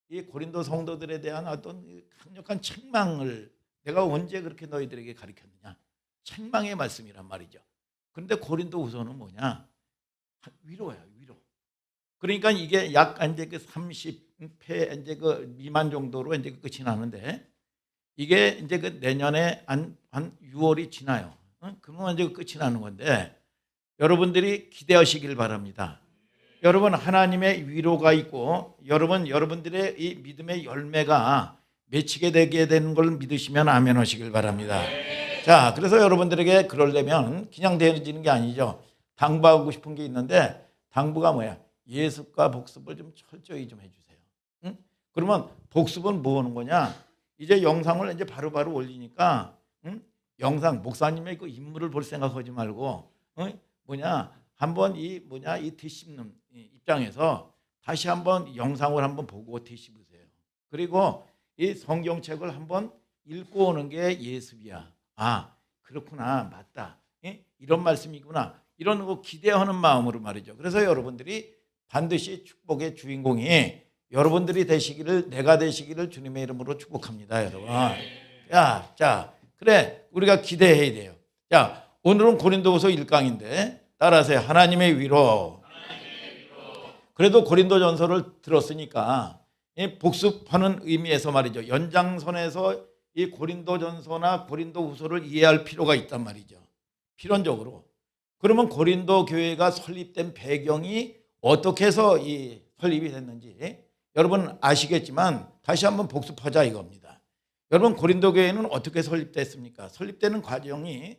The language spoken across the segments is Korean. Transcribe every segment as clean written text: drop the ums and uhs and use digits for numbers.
이 고린도 성도들에 대한 어떤 강력한 책망을 내가 언제 그렇게 너희들에게 가르쳤느냐? 책망의 말씀이란 말이죠. 그런데 고린도후서는 뭐냐? 위로야, 위로. 그러니까 이게 약 이제 그 30회 이제 그 미만 정도로 이제 끝이 나는데 이게 이제 그 내년에 한 6월이 지나요. 그러면 이제 끝이 나는 건데 여러분들이 기대하시길 바랍니다. 여러분 하나님의 위로가 있고 여러분들의 이 믿음의 열매가 맺히게 되게 되는 걸 믿으시면 아멘 하시길 바랍니다. 자, 그래서 여러분들에게 그러려면 그냥 되어지는 게 아니죠. 당부하고 싶은 게 있는데 당부가 뭐야? 예습과 복습을 좀 철저히 좀 해주세요. 응? 그러면 복습은 뭐 하는 거냐? 이제 영상을 이제 바로바로 올리니까 영상 목사님의 그 인물을 볼 생각하지 말고 한번 이 뒤집는 입장에서 다시 한번 영상을 한번 보고 뒤집으세요. 그리고 이 성경책을 한번 읽고 오는 게 예습이야. 아, 그렇구나, 맞다. 이런 말씀이구나. 이런 거 기대하는 마음으로 말이죠. 그래서 여러분들이 반드시 축복의 주인공이 여러분들이 되시기를, 내가 되시기를 주님의 이름으로 축복합니다, 여러분. 자, 그래, 우리가 기대해야 돼요. 자, 오늘은 고린도후서 1강인데 따라하세요. 하나님의 위로. 그래도 고린도전서를 들었으니까 복습하는 의미에서 말이죠. 연장선에서 이 고린도전서나 고린도후서를 이해할 필요가 있단 말이죠. 필연적으로. 그러면 고린도 교회가 설립된 배경이 어떻게 해서 이 설립이 됐는지 여러분 아시겠지만 다시 한번 복습하자 이겁니다. 여러분 고린도 교회는 어떻게 설립됐습니까? 설립되는 과정이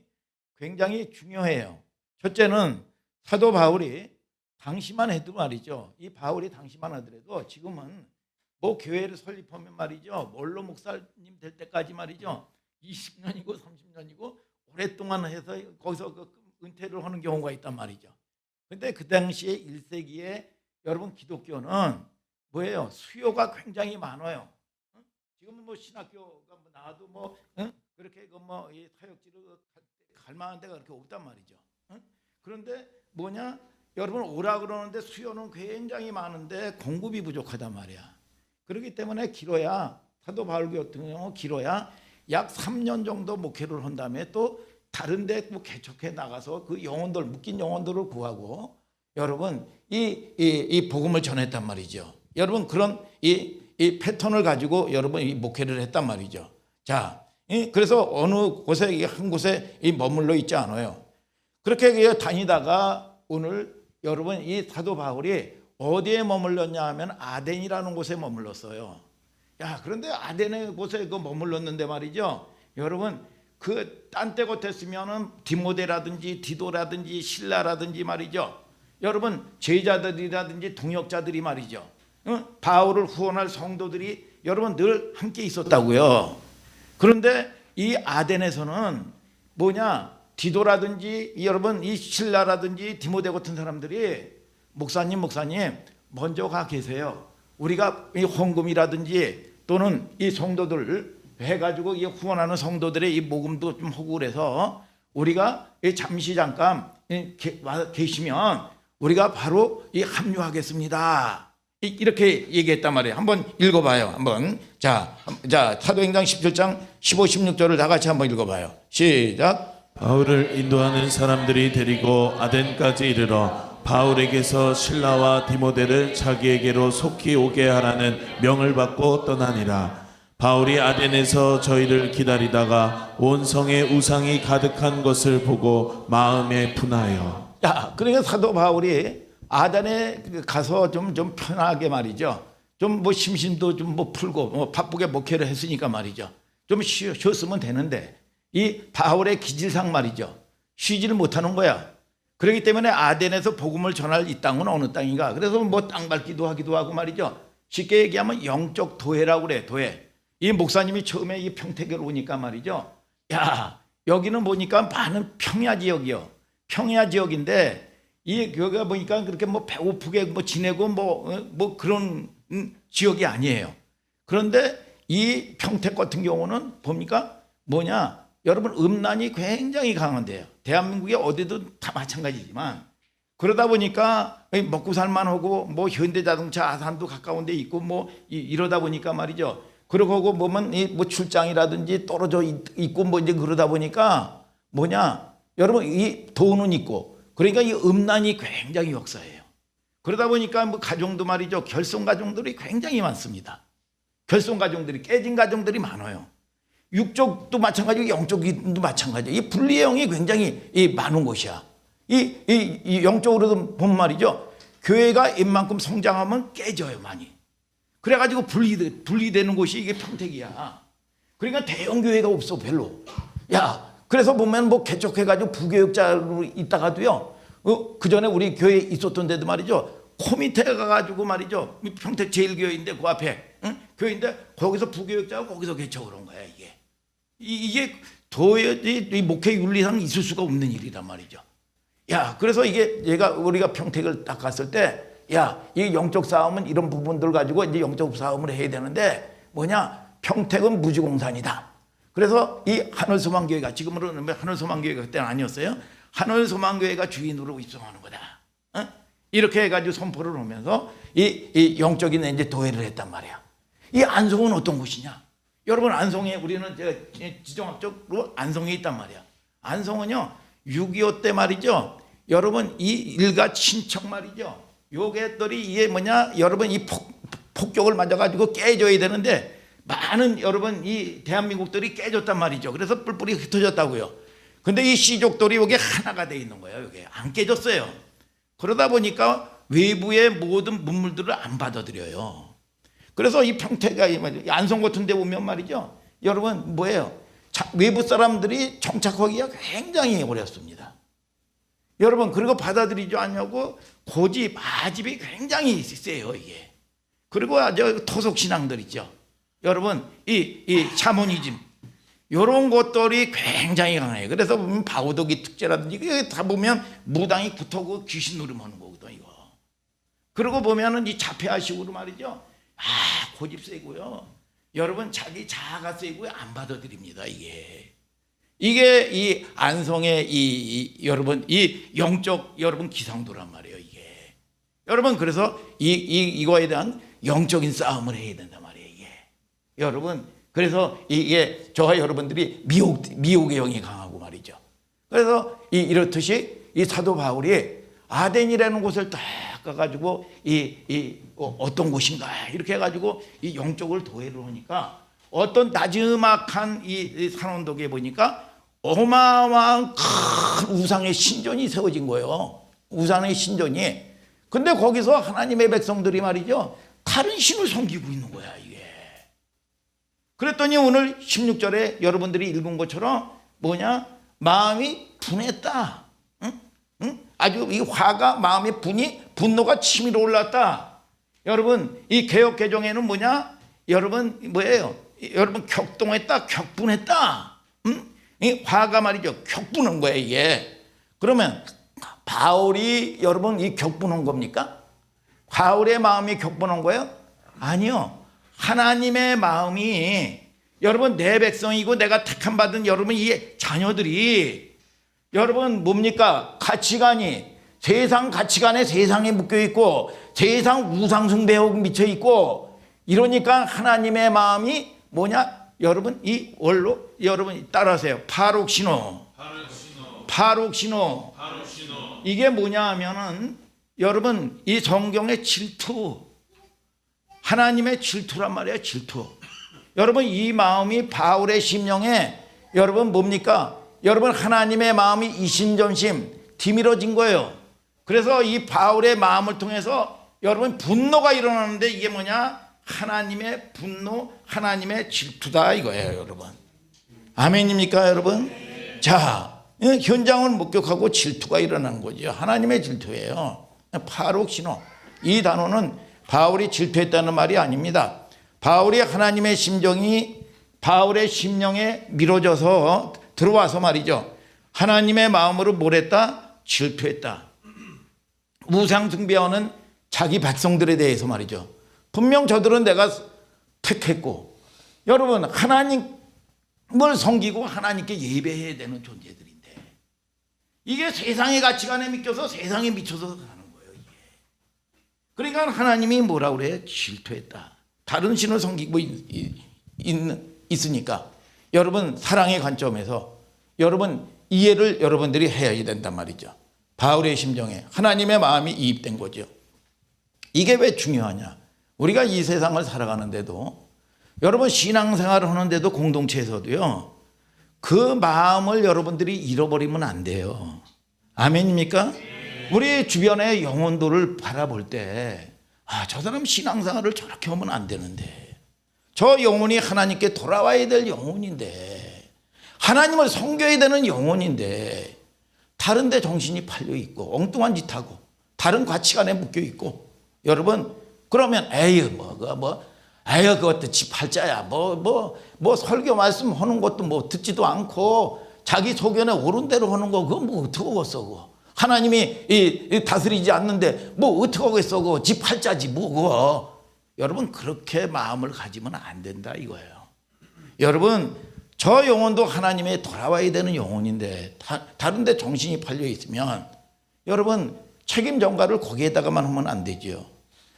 굉장히 중요해요. 첫째는 사도 바울이 당시만 해도 말이죠. 이 바울이 당시만 하더라도 지금은 뭐 교회를 설립하면 말이죠. 원로 목사님 될 때까지 말이죠. 20년이고 30년이고 오랫동안 해서 거기서 은퇴를 하는 경우가 있단 말이죠. 근데 그 당시에 1세기에 여러분 기독교는 뭐예요? 수요가 굉장히 많아요. 지금은 뭐 신학교가 나와도 그렇게 사역지를 갈 만한 데가 그렇게 없단 말이죠. 그런데 뭐냐? 여러분 오라 그러는데 수요는 굉장히 많은데 공급이 부족하단 말이야. 그렇기 때문에 길어야 사도 바울 같은 경우 길어야 약 3년 정도 목회를 한 다음에 또 다른 데 개척해 나가서 그 영혼들 묶인 영혼들을 구하고 여러분 이 복음을 전했단 말이죠. 여러분 그런 이 패턴을 가지고 여러분 이 목회를 했단 말이죠. 자, 그래서 어느 곳에 한 곳에 머물러 있지 않아요. 그렇게 다니다가 오늘 여러분 이 사도 바울이 어디에 머물렀냐 하면 아덴이라는 곳에 머물렀어요. 야, 그런데 아덴의 곳에 머물렀는데 말이죠. 여러분 그 딴 때 같았으면은 디모데라든지 디도라든지 실라라든지 말이죠. 여러분 제자들이라든지 동역자들이 말이죠. 바울을 후원할 성도들이 여러분 늘 함께 있었다고요. 그런데 이 아덴에서는 뭐냐? 디도라든지 여러분 이 실라라든지 디모데 같은 사람들이 목사님 먼저 가 계세요. 우리가 이 헌금이라든지 또는 이 성도들 해가지고 이 후원하는 성도들의 이 모금도 좀 하고 그래서 우리가 잠시 잠깐 계시면 우리가 바로 이 합류하겠습니다. 이렇게 얘기했단 말이에요. 한번 읽어봐요. 한번 자 사도행전 17장 15, 16절을 다 같이 한번 읽어봐요. 시작. 바울을 인도하는 사람들이 데리고 아덴까지 이르러 바울에게서 실라와 디모데를 자기에게로 속히 오게 하라는 명을 받고 떠나니라. 바울이 아덴에서 저희를 기다리다가 온 성에 우상이 가득한 것을 보고 마음에 분하여. 야, 그러니까 사도 바울이 아덴에 가서 좀 편하게 말이죠. 좀 심신도 좀 풀고 바쁘게 목회를 했으니까 말이죠. 좀 쉬었으면 되는데 이 바울의 기질상 말이죠. 쉬지를 못하는 거야. 그렇기 때문에 아덴에서 복음을 전할 이 땅은 어느 땅인가? 그래서 땅 밟기도 하기도 하고 말이죠. 쉽게 얘기하면 영적 도회라고 그래. 도회. 이 목사님이 처음에 이 평택에 오니까 말이죠. 야, 여기는 보니까 많은 평야 지역이요. 평야 지역인데 여기가 보니까 그렇게 배고프게 지내고 그런 지역이 아니에요. 그런데 이 평택 같은 경우는 뭡니까? 여러분 음란이 굉장히 강한데요. 대한민국에 어디도 다 마찬가지지만 그러다 보니까 먹고 살만하고 뭐 현대자동차 아산도 가까운 데 있고 뭐 이러다 보니까 말이죠. 그러고 보면 뭐 출장이라든지 떨어져 있고 뭐 이제 그러다 보니까 뭐냐 여러분 이 돈은 있고 그러니까 이 음란이 굉장히 역사예요. 그러다 보니까 뭐 가정도 말이죠. 결손 가정들이 굉장히 많습니다. 결손 가정들이 깨진 가정들이 많아요. 육적도 마찬가지고 영적도 마찬가지예요. 이 분리의 영이 굉장히 많은 곳이야. 이 영적으로도 보면 말이죠. 교회가 웬만큼 성장하면 깨져요, 많이. 그래가지고 분리되는 곳이 이게 평택이야. 그러니까 대형 교회가 없어, 별로. 야, 그래서 보면 뭐 개척해가지고 부교육자로 있다가도요. 그 전에 우리 교회에 있었던 데도 말이죠. 코밑에 가가지고 말이죠. 평택 제일교회인데 그 앞에 교회인데 거기서 부교육자가 거기서 개척을 한 거야, 이게. 이게 도저히 목회 윤리상 있을 수가 없는 일이란 말이죠. 야, 그래서 이게 우리가 평택을 딱 갔을 때, 야, 이 영적 싸움은 이런 부분들 가지고 이제 영적 싸움을 해야 되는데, 뭐냐, 평택은 무지공산이다. 그래서 이 하늘소망교회가, 지금으로는 하늘소망교회가 그때는 아니었어요. 하늘소망교회가 주인으로 입성하는 거다. 이렇게 해가지고 선포를 하면서 이 영적인 이제 도회를 했단 말이야. 이 안성은 어떤 곳이냐? 여러분, 안성에 우리는 지정학적으로 안성에 있단 말이야. 안성은요, 6.25 때 말이죠. 여러분 이 일가 친척 말이죠. 요게들이 이게 뭐냐 여러분 이 폭격을 맞아가지고 깨져야 되는데 많은 여러분 이 대한민국들이 깨졌단 말이죠. 그래서 뿔뿔이 흩어졌다고요. 근데 이 시족들이 여기 하나가 돼 있는 거예요. 여기 안 깨졌어요. 그러다 보니까 외부의 모든 문물들을 안 받아들여요. 그래서 이 평택가 안성 같은 데 보면 말이죠. 여러분 뭐예요? 외부 사람들이 정착하기가 굉장히 어렵습니다. 여러분 그리고 받아들이지 않냐고 고집, 아집이 굉장히 세요 이게. 그리고 아주 토속 신앙들 있죠. 여러분 이 샤머니즘 이런 것들이 굉장히 강해요. 그래서 보면 바오도기 특제라든지 이게 다 보면 무당이 붙어고 귀신 노름하는 거거든 이거. 그러고 보면은 이 자폐아식으로 말이죠. 고집 세고요. 여러분 자기 자아가 세고요. 안 받아들입니다 이게. 이게 이 안성의 여러분 이 영적 여러분 기상도란 말이에요 이게. 여러분 그래서 이거에 대한 영적인 싸움을 해야 된단 말이에요 이게. 여러분 그래서 이게 저와 여러분들이 미혹의 영이 강하고 말이죠. 그래서 이렇듯이 이 사도 바울이 아덴이라는 곳을 딱 가가지고 어떤 곳인가 이렇게 해가지고 이 영적을 도회를 하니까 어떤 나지막한 이 산원독에 보니까 어마어마한 큰 우상의 신전이 세워진 거예요. 우상의 신전이. 근데 거기서 하나님의 백성들이 말이죠. 다른 신을 섬기고 있는 거야 이게. 그랬더니 오늘 16절에 여러분들이 읽은 것처럼 뭐냐? 마음이 분했다. 응? 아주 이 화가 마음의 분노가 치밀어 올랐다. 여러분 이 개역 개정에는 뭐냐? 여러분 뭐예요? 여러분 격동했다, 격분했다. 이 화가 말이죠. 격분한 거예요 이게. 그러면 바울이 여러분 이 격분한 겁니까? 바울의 마음이 격분한 거예요? 아니요. 하나님의 마음이 여러분 내 백성이고 내가 택함 받은 여러분 이 자녀들이 여러분 뭡니까? 가치관이 세상 가치관에 세상에 묶여 있고 세상 우상 숭배하고 미쳐 있고 이러니까 하나님의 마음이 뭐냐? 여러분 이 원로 여러분 따라하세요. 파록신호. 이게 뭐냐 하면은 여러분 이 성경의 질투 하나님의 질투란 말이에요. 질투. 여러분 이 마음이 바울의 심령에 여러분 뭡니까? 여러분 하나님의 마음이 이심전심 뒤밀어진 거예요. 그래서 이 바울의 마음을 통해서 여러분 분노가 일어나는데 이게 뭐냐? 하나님의 분노, 하나님의 질투다 이거예요 여러분. 아멘입니까 여러분? 자, 현장을 목격하고 질투가 일어나는 거죠. 하나님의 질투예요. 파록신호. 이 단어는 바울이 질투했다는 말이 아닙니다. 바울이 하나님의 심정이 바울의 심령에 밀어져서 들어와서 말이죠. 하나님의 마음으로 뭘 했다? 질투했다. 우상 숭배하는 자기 백성들에 대해서 말이죠. 분명 저들은 내가 택했고 여러분 하나님을 섬기고 하나님께 예배해야 되는 존재들인데 이게 세상의 가치관에 믿겨서 세상에 미쳐서 사는 거예요. 이게. 그러니까 하나님이 뭐라 그래요? 질투했다. 다른 신을 섬기고 있으니까 여러분 사랑의 관점에서 여러분 이해를 여러분들이 해야 된단 말이죠. 바울의 심정에 하나님의 마음이 이입된 거죠. 이게 왜 중요하냐? 우리가 이 세상을 살아가는데도 여러분 신앙생활을 하는데도 공동체에서도요. 그 마음을 여러분들이 잃어버리면 안 돼요. 아멘입니까? 우리 주변의 영혼들을 바라볼 때 저 사람 신앙생활을 저렇게 하면 안 되는데 저 영혼이 하나님께 돌아와야 될 영혼인데 하나님을 섬겨야 되는 영혼인데 다른 데 정신이 팔려 있고 엉뚱한 짓 하고 다른 가치관에 묶여 있고 여러분 그러면 에휴 그것도 지 팔자야 뭐 설교 말씀 하는 것도 뭐 듣지도 않고 자기 소견에 옳은 대로 하는 거 그거 뭐 어떡하겠어 그거 하나님이 이 다스리지 않는데 뭐 어떡하겠어 그거 지 팔자지 뭐 그거 여러분 그렇게 마음을 가지면 안 된다 이거예요. 여러분 저 영혼도 하나님에 돌아와야 되는 영혼인데 다른 데 정신이 팔려 있으면 여러분 책임 전가를 거기에다가만 하면 안 되죠.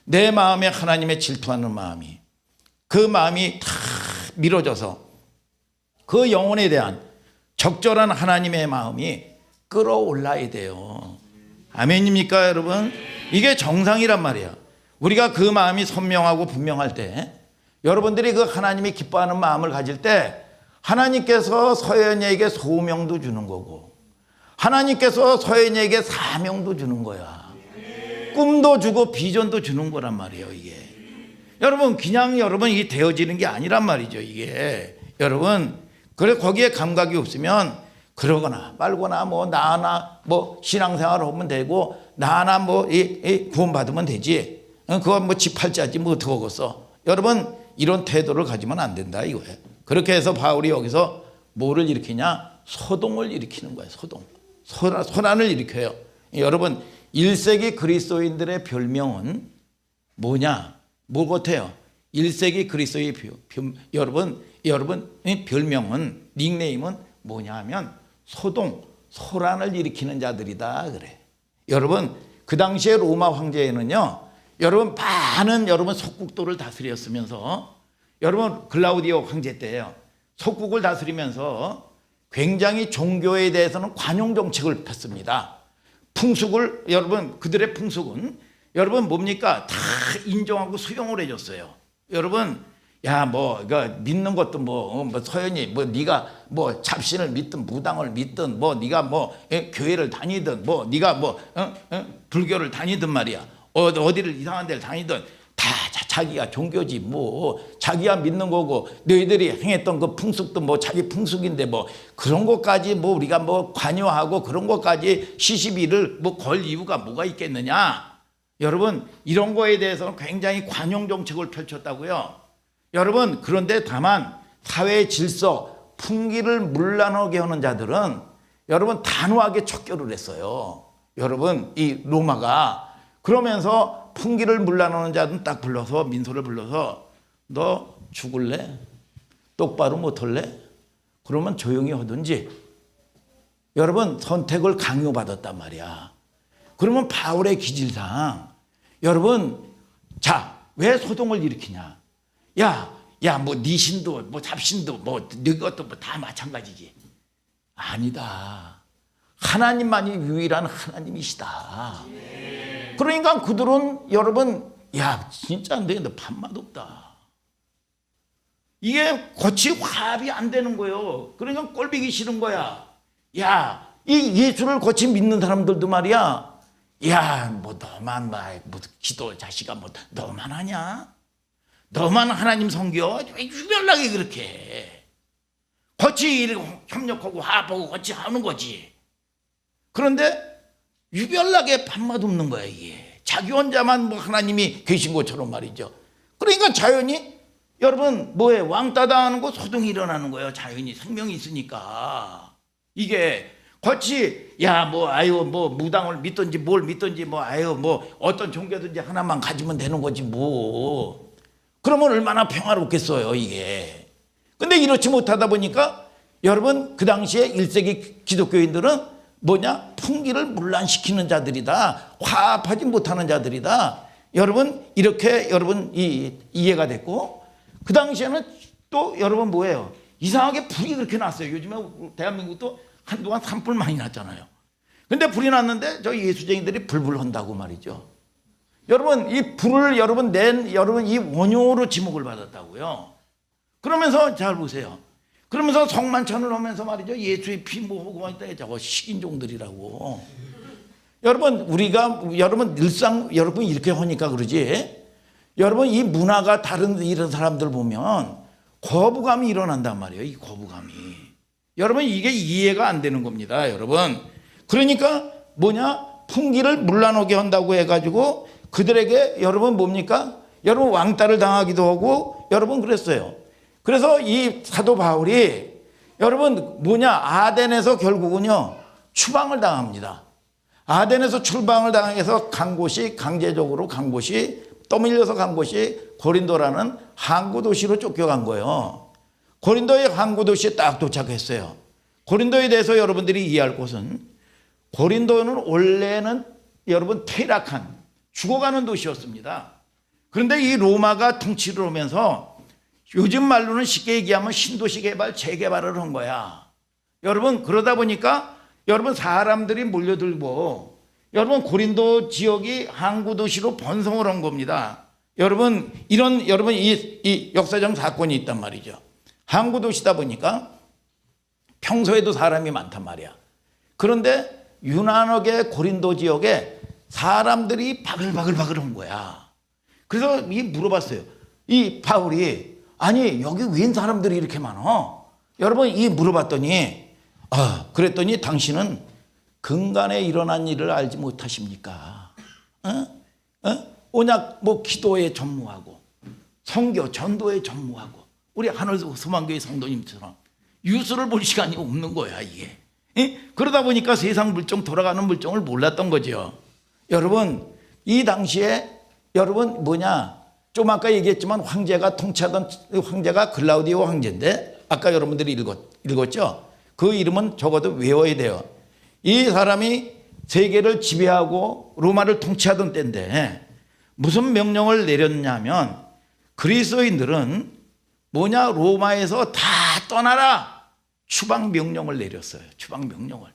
내 마음에 하나님의 질투하는 마음이 그 마음이 다 밀어져서 그 영혼에 대한 적절한 하나님의 마음이 끌어올라야 돼요. 아멘입니까 여러분? 이게 정상이란 말이야. 우리가 그 마음이 선명하고 분명할 때 여러분들이 그 하나님이 기뻐하는 마음을 가질 때 하나님께서 서연이에게 소명도 주는 거고 하나님께서 서연이에게 사명도 주는 거야. 꿈도 주고 비전도 주는 거란 말이에요. 이게 여러분 그냥 여러분 이게 되어지는 게 아니란 말이죠. 이게 여러분 그래 거기에 감각이 없으면 그러거나 말거나 뭐 나나 뭐 신앙생활을 하면 되고 나나 뭐 구원받으면 되지 그건 뭐 지팔자지 뭐 어떡하겠어. 여러분 이런 태도를 가지면 안 된다 이거예요. 그렇게 해서 바울이 여기서 뭐를 일으키냐 소동을 일으키는 거예요. 소란을 일으켜요. 여러분 1세기 그리스도인들의 별명은 뭐냐 뭐 같아요? 1세기 그리스도의 여러분 별명은 닉네임은 뭐냐 하면 소란을 일으키는 자들이다 그래. 여러분 그 당시에 로마 황제에는요 여러분 많은 여러분 속국도를 다스렸으면서 여러분 글라우디오 황제 때예요. 속국을 다스리면서 굉장히 종교에 대해서는 관용 정책을 폈습니다. 풍속을 여러분 그들의 풍속은 여러분 뭡니까? 다 인정하고 수용을 해줬어요. 여러분 믿는 것도 서연이 네가 잡신을 믿든 무당을 믿든 네가 교회를 다니든 네가 불교를 다니든 말이야. 어디를 이상한 데를 다니든 다 자기가 종교지 자기가 믿는 거고 너희들이 행했던 그 풍습도 자기 풍습인데 그런 것까지 우리가 관여하고 그런 것까지 시시비를 걸 이유가 뭐가 있겠느냐. 여러분 이런 거에 대해서는 굉장히 관용 정책을 펼쳤다고요. 여러분 그런데 다만 사회의 질서 풍기를 문란하게 하는 자들은 여러분 단호하게 척결을 했어요. 여러분 이 로마가 그러면서 풍기를 문란하는 자들은 딱 불러서 민소를 불러서 너 죽을래? 똑바로 못할래? 그러면 조용히 하든지. 여러분 선택을 강요받았단 말이야. 그러면 바울의 기질상 여러분 왜 소동을 일으키냐? 네 신도 잡신도 네 것도 다 마찬가지지. 아니다. 하나님만이 유일한 하나님이시다. 그러니까 그들은 여러분 진짜 안 되겠다. 밥맛 없다. 이게 거치 화합이 안 되는 거예요. 그러니까 꼴보기 싫은 거야. 이 예수를 거치 믿는 사람들도 말이야. 너만 기도 자식아 너만 하냐? 너만 하나님 섬겨? 왜 유별나게 그렇게 해? 같이 협력하고 화합하고 같이 하는 거지. 그런데 유별나게 밥맛 없는 거야 이게. 자기 혼자만 하나님이 계신 것처럼 말이죠. 그러니까 자연히 여러분 왕따 당하는 거 소동이 일어나는 거예요. 자연히 생명이 있으니까. 이게 같이 무당을 믿든지 뭘 믿든지 어떤 종교든지 하나만 가지면 되는 거지 그러면 얼마나 평화롭겠어요 이게. 근데 이렇지 못하다 보니까 여러분 그 당시에 1세기 기독교인들은 풍기를 문란시키는 자들이다. 화합하지 못하는 자들이다. 여러분 이렇게 여러분 이해가 됐고, 그 당시에는 또 여러분 뭐예요? 이상하게 불이 그렇게 났어요. 요즘에 대한민국도 한동안 산불 많이 났잖아요. 근데 불이 났는데 저 예수쟁이들이 불불 한다고 말이죠. 여러분 이 불을 여러분 이 원흉으로 지목을 받았다고요. 그러면서 잘 보세요. 그러면서 성만찬을 하면서 말이죠. 예수의 피 모으고 있다. 저거 식인종들이라고. 여러분 우리가 여러분 늘상 여러분 이렇게 하니까 그러지. 여러분 이 문화가 다른 이런 사람들 보면 거부감이 일어난단 말이에요. 이 거부감이. 여러분 이게 이해가 안 되는 겁니다. 여러분. 그러니까 풍기를 문란하게 한다고 해가지고 그들에게 여러분 여러분 왕따를 당하기도 하고 여러분 그랬어요. 그래서 이 사도 바울이 여러분 아덴에서 결국은요 추방을 당합니다. 아덴에서 추방을 당해서 강제적으로 간 곳이 떠밀려서 간 곳이 고린도라는 항구 도시로 쫓겨간 거예요. 고린도의 항구 도시에 딱 도착했어요. 고린도에 대해서 여러분들이 이해할 것은 고린도는 원래는 여러분 퇴락한 죽어가는 도시였습니다. 그런데 이 로마가 통치를 하면서 요즘 말로는 쉽게 얘기하면 신도시 개발, 재개발을 한 거야. 여러분 그러다 보니까 여러분 사람들이 몰려들고 여러분 고린도 지역이 항구 도시로 번성을 한 겁니다. 여러분 여러분 이 역사적 사건이 있단 말이죠. 항구 도시다 보니까 평소에도 사람이 많단 말이야. 그런데 유난하게 고린도 지역에 사람들이 바글바글 한 거야. 그래서 물어봤어요. 이 바울이 아니 여기 웬 사람들이 이렇게 많아? 여러분 물어봤더니 그랬더니 당신은 근간에 일어난 일을 알지 못하십니까? 언약 기도에 전무하고 선교 전도에 전무하고 우리 하늘 소망교회 성도님처럼 뉴스를 볼 시간이 없는 거야 이게. 그러다 보니까 세상 물정 돌아가는 물정을 몰랐던 거죠. 여러분 이 당시에 여러분 좀 아까 얘기했지만 황제가 통치하던 황제가 글라우디오 황제인데 아까 여러분들이 읽었죠. 그 이름은 적어도 외워야 돼요. 이 사람이 세계를 지배하고 로마를 통치하던 때인데 무슨 명령을 내렸냐면 그리스도인들은 로마에서 다 떠나라 추방 명령을 내렸어요. 추방 명령을.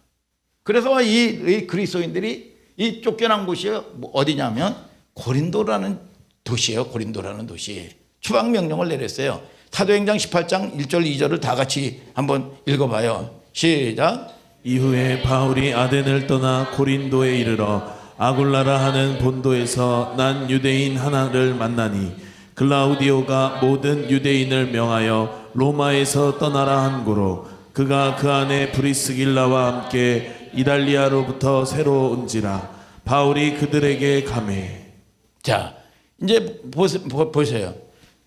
그래서 이 그리스도인들이 이 쫓겨난 곳이 어디냐면 고린도라는 도시예요. 고린도라는 도시. 추방 명령을 내렸어요. 사도행전 18장 1절 2절을 다 같이 한번 읽어봐요. 시작. 이후에 바울이 아덴을 떠나 고린도에 이르러 아굴라라 하는 본도에서 난 유대인 하나를 만나니 글라우디오가 모든 유대인을 명하여 로마에서 떠나라 한 고로 그가 그 안에 브리스길라와 함께 이달리아로부터 새로 온지라 바울이 그들에게 가매. 자, 이제 보세요.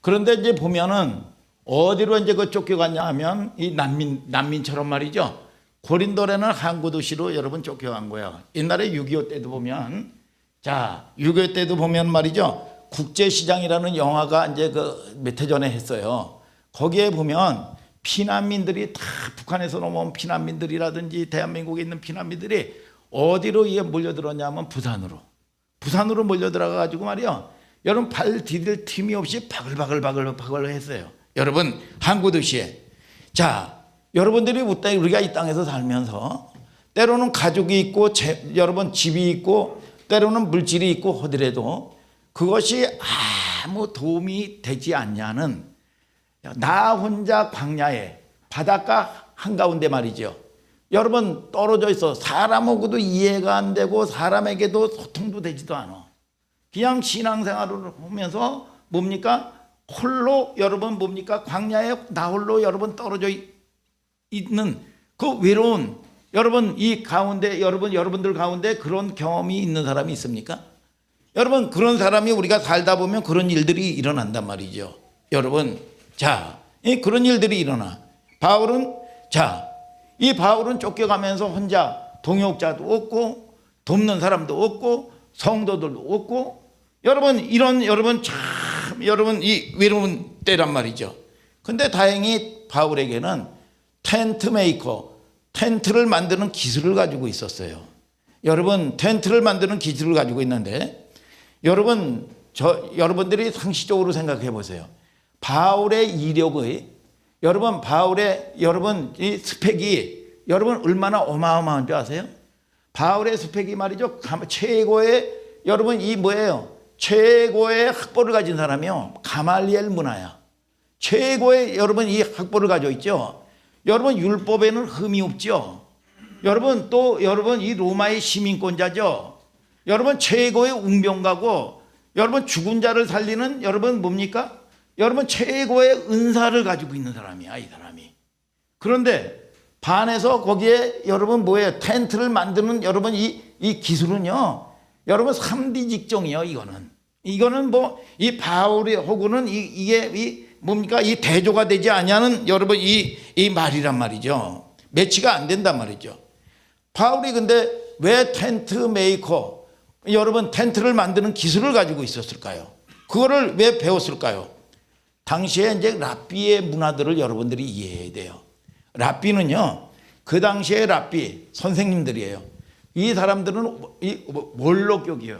그런데 이제 보면은 어디로 이제 쫓겨갔냐 하면 이 난민처럼 말이죠. 고린도라는 항구 도시로 여러분 쫓겨간 거예요. 옛날에 6.25 때도 보면 6.25 때도 보면 말이죠. 국제시장이라는 영화가 이제 몇 해 전에 했어요. 거기에 보면 피난민들이 다 북한에서 넘어온 피난민들이라든지 대한민국에 있는 피난민들이 어디로 몰려들었냐면 부산으로 몰려들어가 가지고 말이요. 여러분 발 디딜 틈이 없이 바글바글 했어요. 여러분 항구 도시에. 자, 여러분들이 우리가 이 땅에서 살면서 때로는 가족이 있고 여러분 집이 있고 때로는 물질이 있고 하더라도 그것이 아무 도움이 되지 않냐는 나 혼자 광야에 바닷가 한가운데 말이죠. 여러분 떨어져 있어 사람하고도 이해가 안 되고 사람에게도 소통도 되지도 않아. 그냥 신앙생활을 하면서 홀로 여러분 광야에 나 홀로 여러분 떨어져 있는 그 외로운 여러분 이 가운데 여러분들 가운데 그런 경험이 있는 사람이 있습니까? 여러분 그런 사람이 우리가 살다 보면 그런 일들이 일어난단 말이죠. 여러분 그런 일들이 일어나. 이 바울은 쫓겨가면서 혼자 동역자도 없고 돕는 사람도 없고 성도들도 없고 여러분 이 외로운 때란 말이죠. 근데 다행히 바울에게는 텐트 메이커 텐트를 만드는 기술을 가지고 있었어요. 여러분, 텐트를 만드는 기술을 가지고 있는데, 여러분들이 상식적으로 생각해 보세요. 바울의 이력의, 여러분 이 스펙이 여러분 얼마나 어마어마한 줄 아세요? 바울의 스펙이 말이죠. 최고의, 여러분 이 뭐예요? 최고의 학벌을 가진 사람이요. 가말리엘 문화야. 최고의 여러분 이 학벌을 가지고 있죠. 여러분 율법에는 흠이 없죠. 여러분 이 로마의 시민권자죠. 여러분 최고의 웅병가고, 여러분 죽은 자를 살리는 여러분 뭡니까? 여러분 최고의 은사를 가지고 있는 사람이야, 이 사람이. 그런데 반해서 거기에 여러분 뭐예요? 텐트를 만드는 여러분 이 기술은요. 여러분 3D 직종이요, 이거는 뭐 이 바울이 하고는 이게 뭡니까? 이 대조가 되지 아니하는 여러분 이 말이란 말이죠. 매치가 안 된단 말이죠. 바울이 근데 왜 텐트 메이커, 여러분 텐트를 만드는 기술을 가지고 있었을까요? 그거를 왜 배웠을까요? 당시에 이제 랍비의 문화들을 여러분들이 이해해야 돼요. 랍비는요, 그 당시에 랍비 선생님들이에요. 이 사람들은 원로격이에요.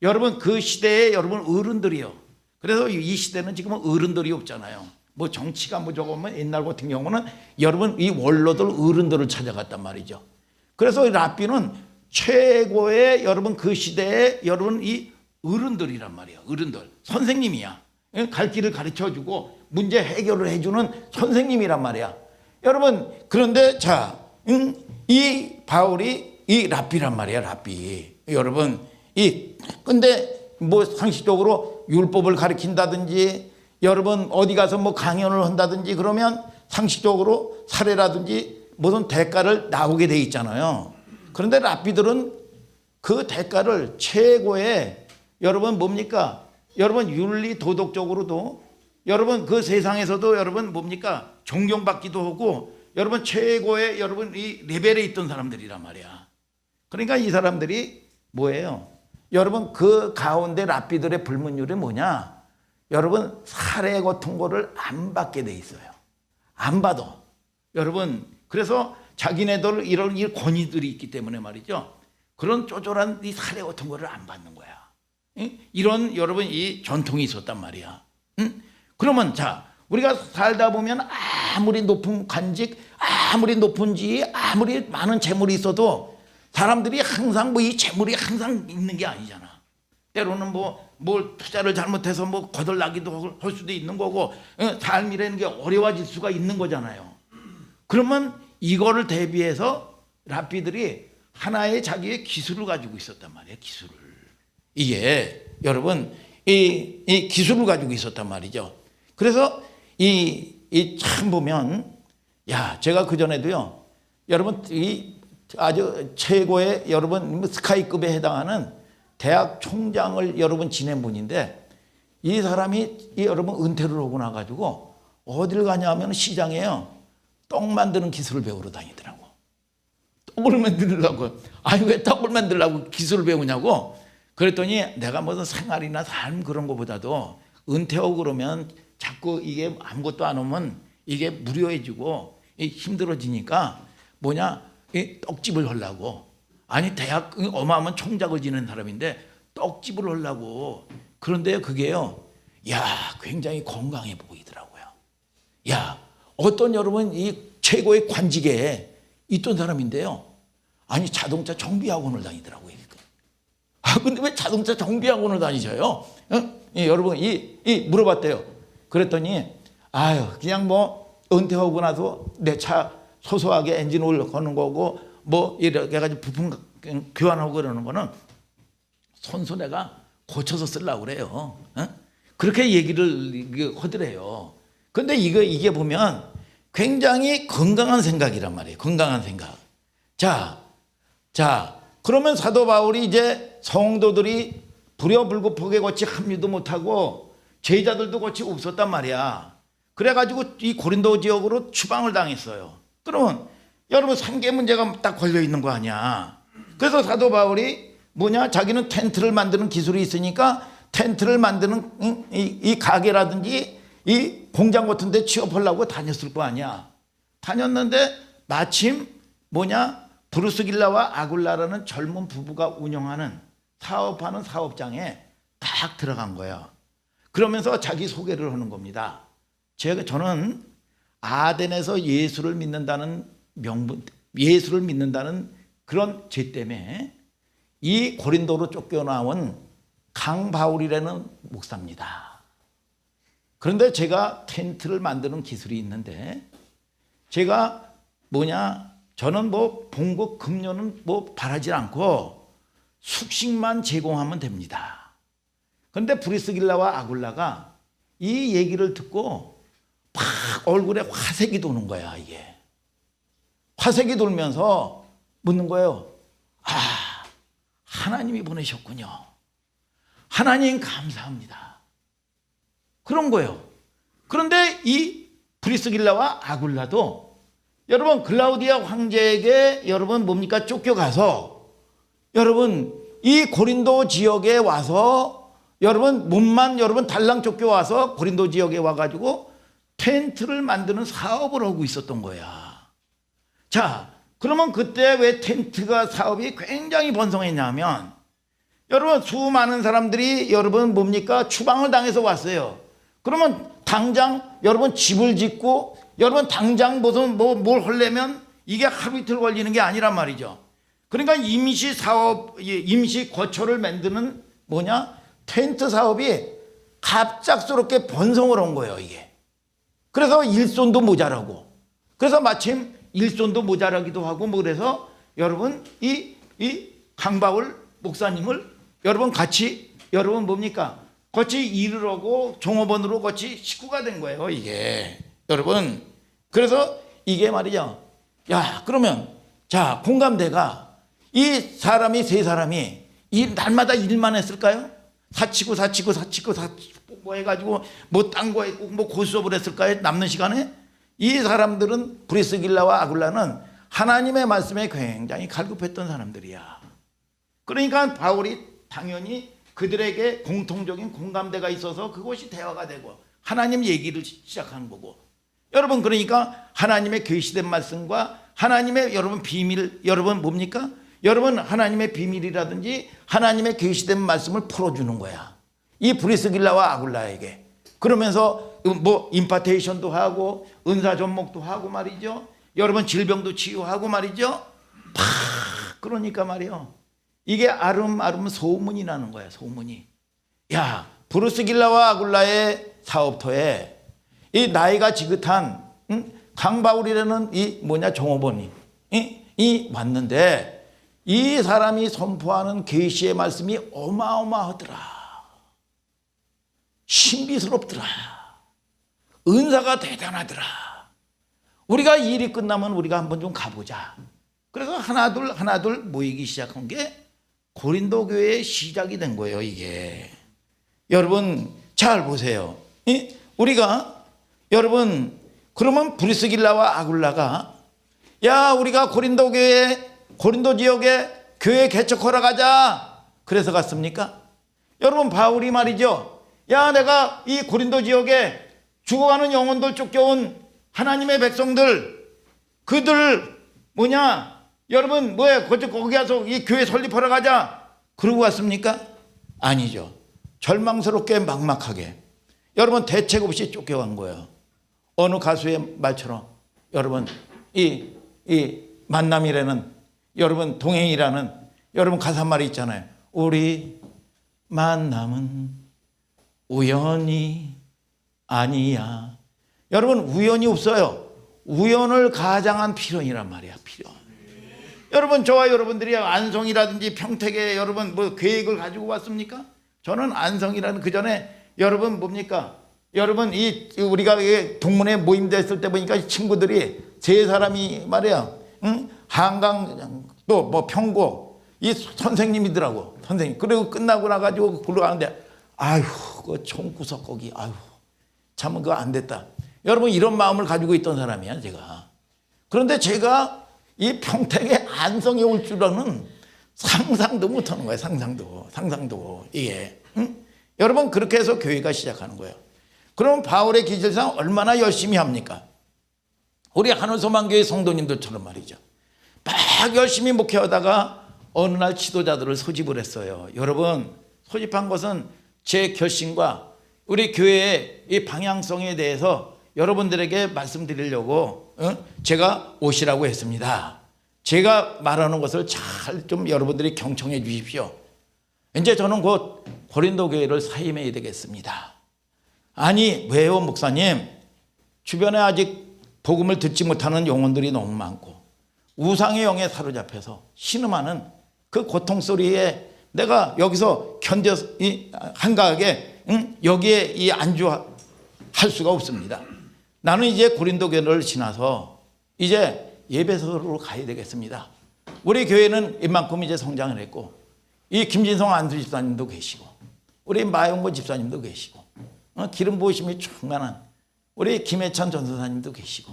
여러분 그 시대에 여러분 어른들이요. 그래서 이 시대는 지금은 어른들이 없잖아요. 뭐 정치가 뭐 저거 뭐 옛날 같은 경우는 여러분 이 원로들 어른들을 찾아갔단 말이죠. 그래서 랍비는 최고의 여러분 그 시대에 여러분 이 어른들이란 말이에요. 어른들 선생님이야. 갈 길을 가르쳐주고 문제 해결을 해주는 선생님이란 말이야. 여러분 그런데 자, 이 바울이 이 랍비란 말이야. 랍비. 여러분 근데 뭐 상식적으로 율법을 가르친다든지 여러분 어디 가서 뭐 강연을 한다든지 그러면 상식적으로 사례라든지 무슨 대가를 나오게 돼 있잖아요. 그런데 랍비들은 그 대가를 최고의 여러분 뭡니까? 여러분 윤리 도덕적으로도 여러분 그 세상에서도 여러분 뭡니까? 존경받기도 하고 여러분 최고의 여러분 이 레벨에 있던 사람들이란 말이야. 그러니까 이 사람들이 뭐예요? 여러분 그 가운데 랍비들의 불문율이 뭐냐? 여러분 사례 같은 거를 안 받게 돼 있어요. 안 받아. 여러분 그래서 자기네들 이런 이 권위들이 있기 때문에 말이죠. 그런 쪼쪼한 이 사례 같은 거를 안 받는 거야. 이런 여러분 이 전통이 있었단 말이야. 그러면 자 우리가 살다 보면 아무리 높은 관직, 아무리 높은 지위, 아무리 많은 재물이 있어도 사람들이 항상 뭐 이 재물이 항상 있는 게 아니잖아. 때로는 뭘 투자를 잘못해서 뭐 거덜나기도 할 수도 있는 거고 삶이라는 게 어려워질 수가 있는 거잖아요. 그러면 이거를 대비해서 랍비들이 하나의 자기의 기술을 가지고 있었단 말이에요. 기술을. 이게 여러분 이 기술을 가지고 있었단 말이죠. 그래서 이 참 보면 야 제가 그 전에도요 여러분 이 아주 최고의 여러분 스카이급에 해당하는 대학 총장을 여러분 지낸 분인데 이 사람이 여러분 은퇴를 하고 나가지고 어딜 가냐면 시장에요 떡 만드는 기술을 배우러 다니더라고. 떡을 만들려고. 아니 왜 떡을 만들려고 기술을 배우냐고. 그랬더니 내가 무슨 생활이나 삶 그런 거보다도 은퇴하고 그러면 자꾸 이게 아무것도 안 오면 이게 무료해지고 힘들어지니까 이 떡집을 하려고. 아니 대학 어마어마한 총장을 지낸 사람인데 떡집을 하려고. 그런데 그게요 야 굉장히 건강해 보이더라고요. 야 어떤 여러분 이 최고의 관직에 있던 사람인데요 아니 자동차 정비학원을 다니더라고요. 근데 왜 자동차 정비학원을 다니셔요? 여러분 물어봤대요. 그랬더니 아유 그냥 뭐 은퇴하고 나서 내 차 소소하게 엔진오일 거는 거고 뭐 이렇게 해가지고 부품 교환하고 그러는 거는 손수 내가 고쳐서 쓰려고 그래요. 그렇게 얘기를 하더래요. 근데 이게 보면 굉장히 건강한 생각이란 말이에요. 건강한 생각. 자 그러면 사도 바울이 이제 성도들이 불효불급하게 같이 합류도 못하고 제자들도 같이 없었단 말이야. 그래가지고 이 고린도 지역으로 추방을 당했어요. 그러면 여러분 산계 문제가 딱 걸려 있는 거 아니야. 그래서 사도 바울이 자기는 텐트를 만드는 기술이 있으니까 텐트를 만드는 이 가게라든지 이 공장 같은 데 취업하려고 다녔을 거 아니야. 다녔는데 마침 브루스길라와 아굴라라는 젊은 부부가 운영하는 사업하는 사업장에 딱 들어간 거예요. 그러면서 자기 소개를 하는 겁니다. 저는 아덴에서 예수를 믿는다는 예수를 믿는다는 그런 죄 때문에 이 고린도로 쫓겨나온 강바울이라는 목사입니다. 그런데 제가 텐트를 만드는 기술이 있는데 제가 저는 봉급 급료는 바라지 않고 숙식만 제공하면 됩니다. 그런데 브리스길라와 아굴라가 이 얘기를 듣고 막 얼굴에 화색이 도는 거야. 이게 화색이 돌면서 묻는 거예요. 하나님이 보내셨군요. 하나님 감사합니다. 그런 거예요. 그런데 이 브리스길라와 아굴라도 여러분 글라우디아 황제에게 쫓겨가서 이 고린도 지역에 와서 몸만 달랑 쫓겨와서 고린도 지역에 와가지고 텐트를 만드는 사업을 하고 있었던 거야. 자, 그러면 그때 왜 텐트가 사업이 굉장히 번성했냐면 수많은 사람들이 추방을 당해서 왔어요. 그러면 당장 집을 짓고 당장 무슨 뭘 하려면 이게 하루 이틀 걸리는 게 아니란 말이죠. 그러니까 임시 거처를 만드는 텐트 사업이 갑작스럽게 번성을 한 거예요, 이게. 그래서 일손도 모자라고. 그래서 마침 일손도 모자라기도 하고 그래서 이 강바울 목사님을 같이 같이 일을 하고 종업원으로 같이 식구가 된 거예요, 이게. 그래서 이게 말이죠. 그러면 공감대가 세 사람이 날마다 일만 했을까요? 사치고 해가지고 딴 거 했고 고수업을 했을까요? 남는 시간에? 이 사람들은 브리스길라와 아굴라는 하나님의 말씀에 굉장히 갈급했던 사람들이야. 그러니까 바울이 당연히 그들에게 공통적인 공감대가 있어서 그것이 대화가 되고 하나님 얘기를 시작하는 거고. 그러니까 하나님의 계시된 말씀과 하나님의 비밀, 하나님의 비밀이라든지 하나님의 계시된 말씀을 풀어주는 거야. 이 브리스길라와 아굴라에게. 그러면서 임파테이션도 하고 은사 접목도 하고 말이죠. 질병도 치유하고 말이죠. 그러니까 말이요. 이게 아름아름 소문이 나는 거야, 소문이. 브루스길라와 아굴라의 사업터에 이 나이가 지긋한 강바울이라는 종업원이 왔는데 이 사람이 선포하는 계시의 말씀이 어마어마하더라. 신비스럽더라. 은사가 대단하더라. 우리가 일이 끝나면 우리가 한번 좀 가보자. 그래서 하나둘 모이기 시작한 게 고린도 교회의 시작이 된 거예요, 이게. 여러분 잘 보세요. 그러면 브리스길라와 아굴라가 우리가 고린도 지역에 교회 개척하러 가자. 그래서 갔습니까? 바울이 말이죠. 내가 이 고린도 지역에 죽어가는 영혼들 쫓겨온 하나님의 백성들, 그들 거기 가서 이 교회 설립하러 가자. 그러고 갔습니까? 아니죠. 절망스럽게 막막하게 대책 없이 쫓겨간 거예요. 어느 가수의 말처럼 이 만남이라는 동행이라는 가사말이 있잖아요. 우리 만남은 우연이 아니야. 우연이 없어요. 우연을 가장한 필연이란 말이야, 필연. 저와 여러분들이 안성이라든지 평택에 계획을 가지고 왔습니까? 저는 안성이라는 그 전에 우리가 동문회 모임됐을 때 보니까 친구들이 세 사람이 말이야, 한강 또 평고 선생님이더라고, 선생님. 그리고 끝나고 나가지고 굴러가는데 그 총구석 거기, 참 그거 안 됐다. 이런 마음을 가지고 있던 사람이야, 제가. 그런데 제가 이 평택의 안성에 올 줄은 상상도 못 하는 거예요, 상상도. 이게. 그렇게 해서 교회가 시작하는 거예요. 그럼 바울의 기질상 얼마나 열심히 합니까? 우리 하늘소망교회 성도님들처럼 말이죠. 막 열심히 목회하다가 어느 날 지도자들을 소집을 했어요. 여러분, 소집한 것은 제 결심과 우리 교회의 이 방향성에 대해서 여러분들에게 말씀드리려고 제가 오시라고 했습니다. 제가 말하는 것을 잘 좀 여러분들이 경청해 주십시오. 이제 저는 곧 고린도 교회를 사임해야 되겠습니다. 아니, 왜요, 목사님? 주변에 아직 복음을 듣지 못하는 영혼들이 너무 많고 우상의 영에 사로잡혀서 신음하는 그 고통 소리에 내가 여기서 견뎌 한가하게 여기에 이 안주할 수가 없습니다. 나는 이제 고린도 교회를 지나서 이제 예배소로 가야 되겠습니다. 우리 교회는 이만큼 이제 성장을 했고 이 김진성 안수 집사님도 계시고 우리 마용모 집사님도 계시고 기름 부으심이 충만한 우리 김해찬 전도사님도 계시고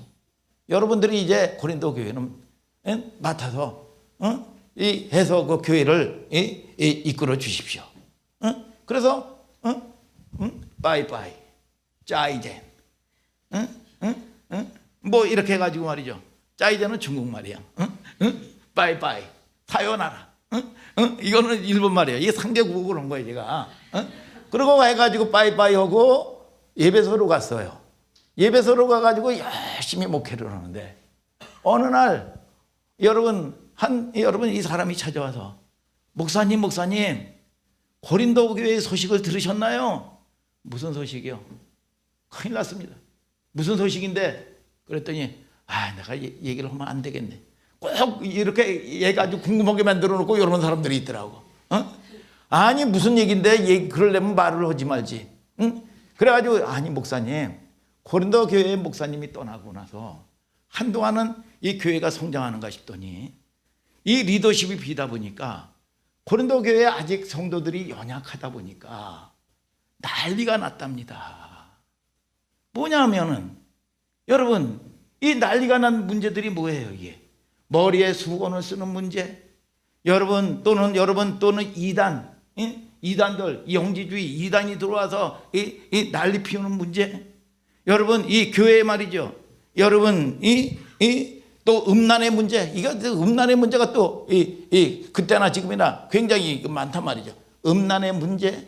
여러분들이 이제 고린도 교회는 맡아서 이 해서 그 교회를 이끌어 주십시오. 그래서 빠이빠이 짜이젠 뭐 이렇게 해가지고 말이죠. 짜이젠은 중국말이야. 빠이빠이 사요나라. 이거는 일본말이에요. 이게 상대국어로 한 거예요 제가. 그리고 해가지고 빠이빠이 하고 예배소로 갔어요. 예배소로 가가지고 열심히 목회를 하는데 어느 날 여러분 이 사람이 찾아와서 목사님 고린도 교회의 소식을 들으셨나요? 무슨 소식이요? 큰일 났습니다. 무슨 소식인데? 그랬더니 내가 얘기를 하면 안 되겠네. 꼭 이렇게 얘가 아주 궁금하게 만들어 놓고 이런 사람들이 있더라고. 아니 무슨 얘기인데 그러려면 말을 하지 말지. 그래가지고 아니 목사님 고린도 교회의 목사님이 떠나고 나서 한동안은 이 교회가 성장하는가 싶더니 이 리더십이 비다 보니까 고린도 교회에 아직 성도들이 연약하다 보니까 난리가 났답니다. 뭐냐면은 여러분 이 난리가 난 문제들이 뭐예요? 이게 머리에 수건을 쓰는 문제, 여러분 또는 이단들 영지주의 이단이 들어와서 이 난리 피우는 문제, 여러분 이 교회 말이죠. 여러분 또 음란의 문제, 이거 음란의 문제가 또 그때나 지금이나 굉장히 많단 말이죠. 음란의 문제.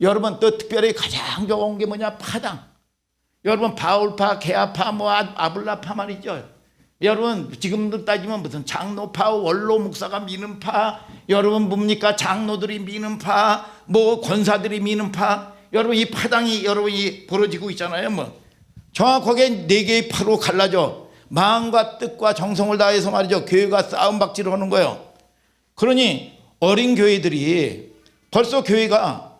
여러분 또 특별히 가장 좋은 게 뭐냐? 파당. 여러분 바울파, 게아파, 뭐 아블라파 말이죠. 여러분 지금도 따지면 무슨 장로파, 원로 목사가 미는 파, 여러분 뭡니까? 장로들이 미는 파, 뭐 권사들이 미는 파. 여러분 이 파당이 여러분이 벌어지고 있잖아요. 뭐 정확하게 네 개의 파로 갈라져 마음과 뜻과 정성을 다해서 말이죠. 교회가 싸움박질을 하는 거예요. 그러니 어린 교회들이 벌써 교회가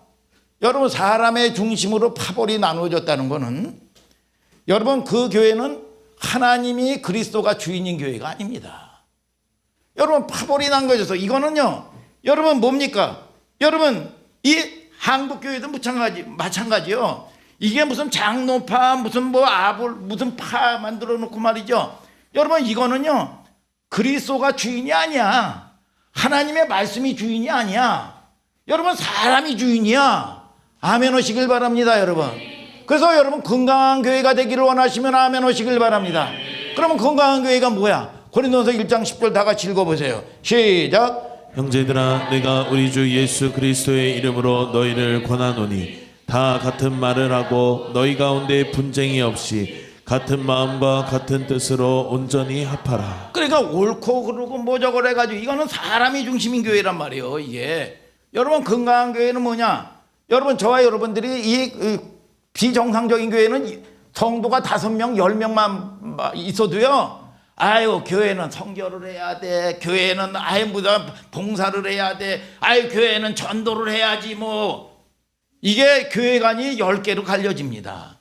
여러분 사람의 중심으로 파벌이 나누어졌다는 거는 여러분 그 교회는 하나님이 그리스도가 주인인 교회가 아닙니다. 여러분 파벌이 남겨져서 이거는요. 여러분 뭡니까? 여러분 이 한국 교회도 마찬가지요. 이게 무슨 장로파 무슨 뭐 무슨 파 만들어 놓고 말이죠. 여러분 이거는요. 그리스도가 주인이 아니야. 하나님의 말씀이 주인이 아니야. 여러분 사람이 주인이야. 아멘 하시길 바랍니다 여러분. 그래서 여러분 건강한 교회가 되기를 원하시면 아멘 하시길 바랍니다. 그러면 건강한 교회가 뭐야? 고린도서 1장 10절 다 같이 읽어보세요. 시작. 형제들아 내가 우리 주 예수 그리스도의 이름으로 너희를 권하노니 다 같은 말을 하고 너희 가운데 분쟁이 없이 같은 마음과 같은 뜻으로 온전히 합하라. 그러니까 옳고 그르고 뭐저걸 해가지고 이거는 사람이 중심인 교회란 말이에요. 이게 여러분 건강한 교회는 뭐냐? 여러분 저와 여러분들이 이 비정상적인 교회는 성도가 5명 10명만 있어도요. 아유 교회는 성결을 해야 돼. 교회는 무슨 봉사를 해야 돼. 교회는 전도를 해야지 뭐. 이게 교회관이 10개로 갈려집니다.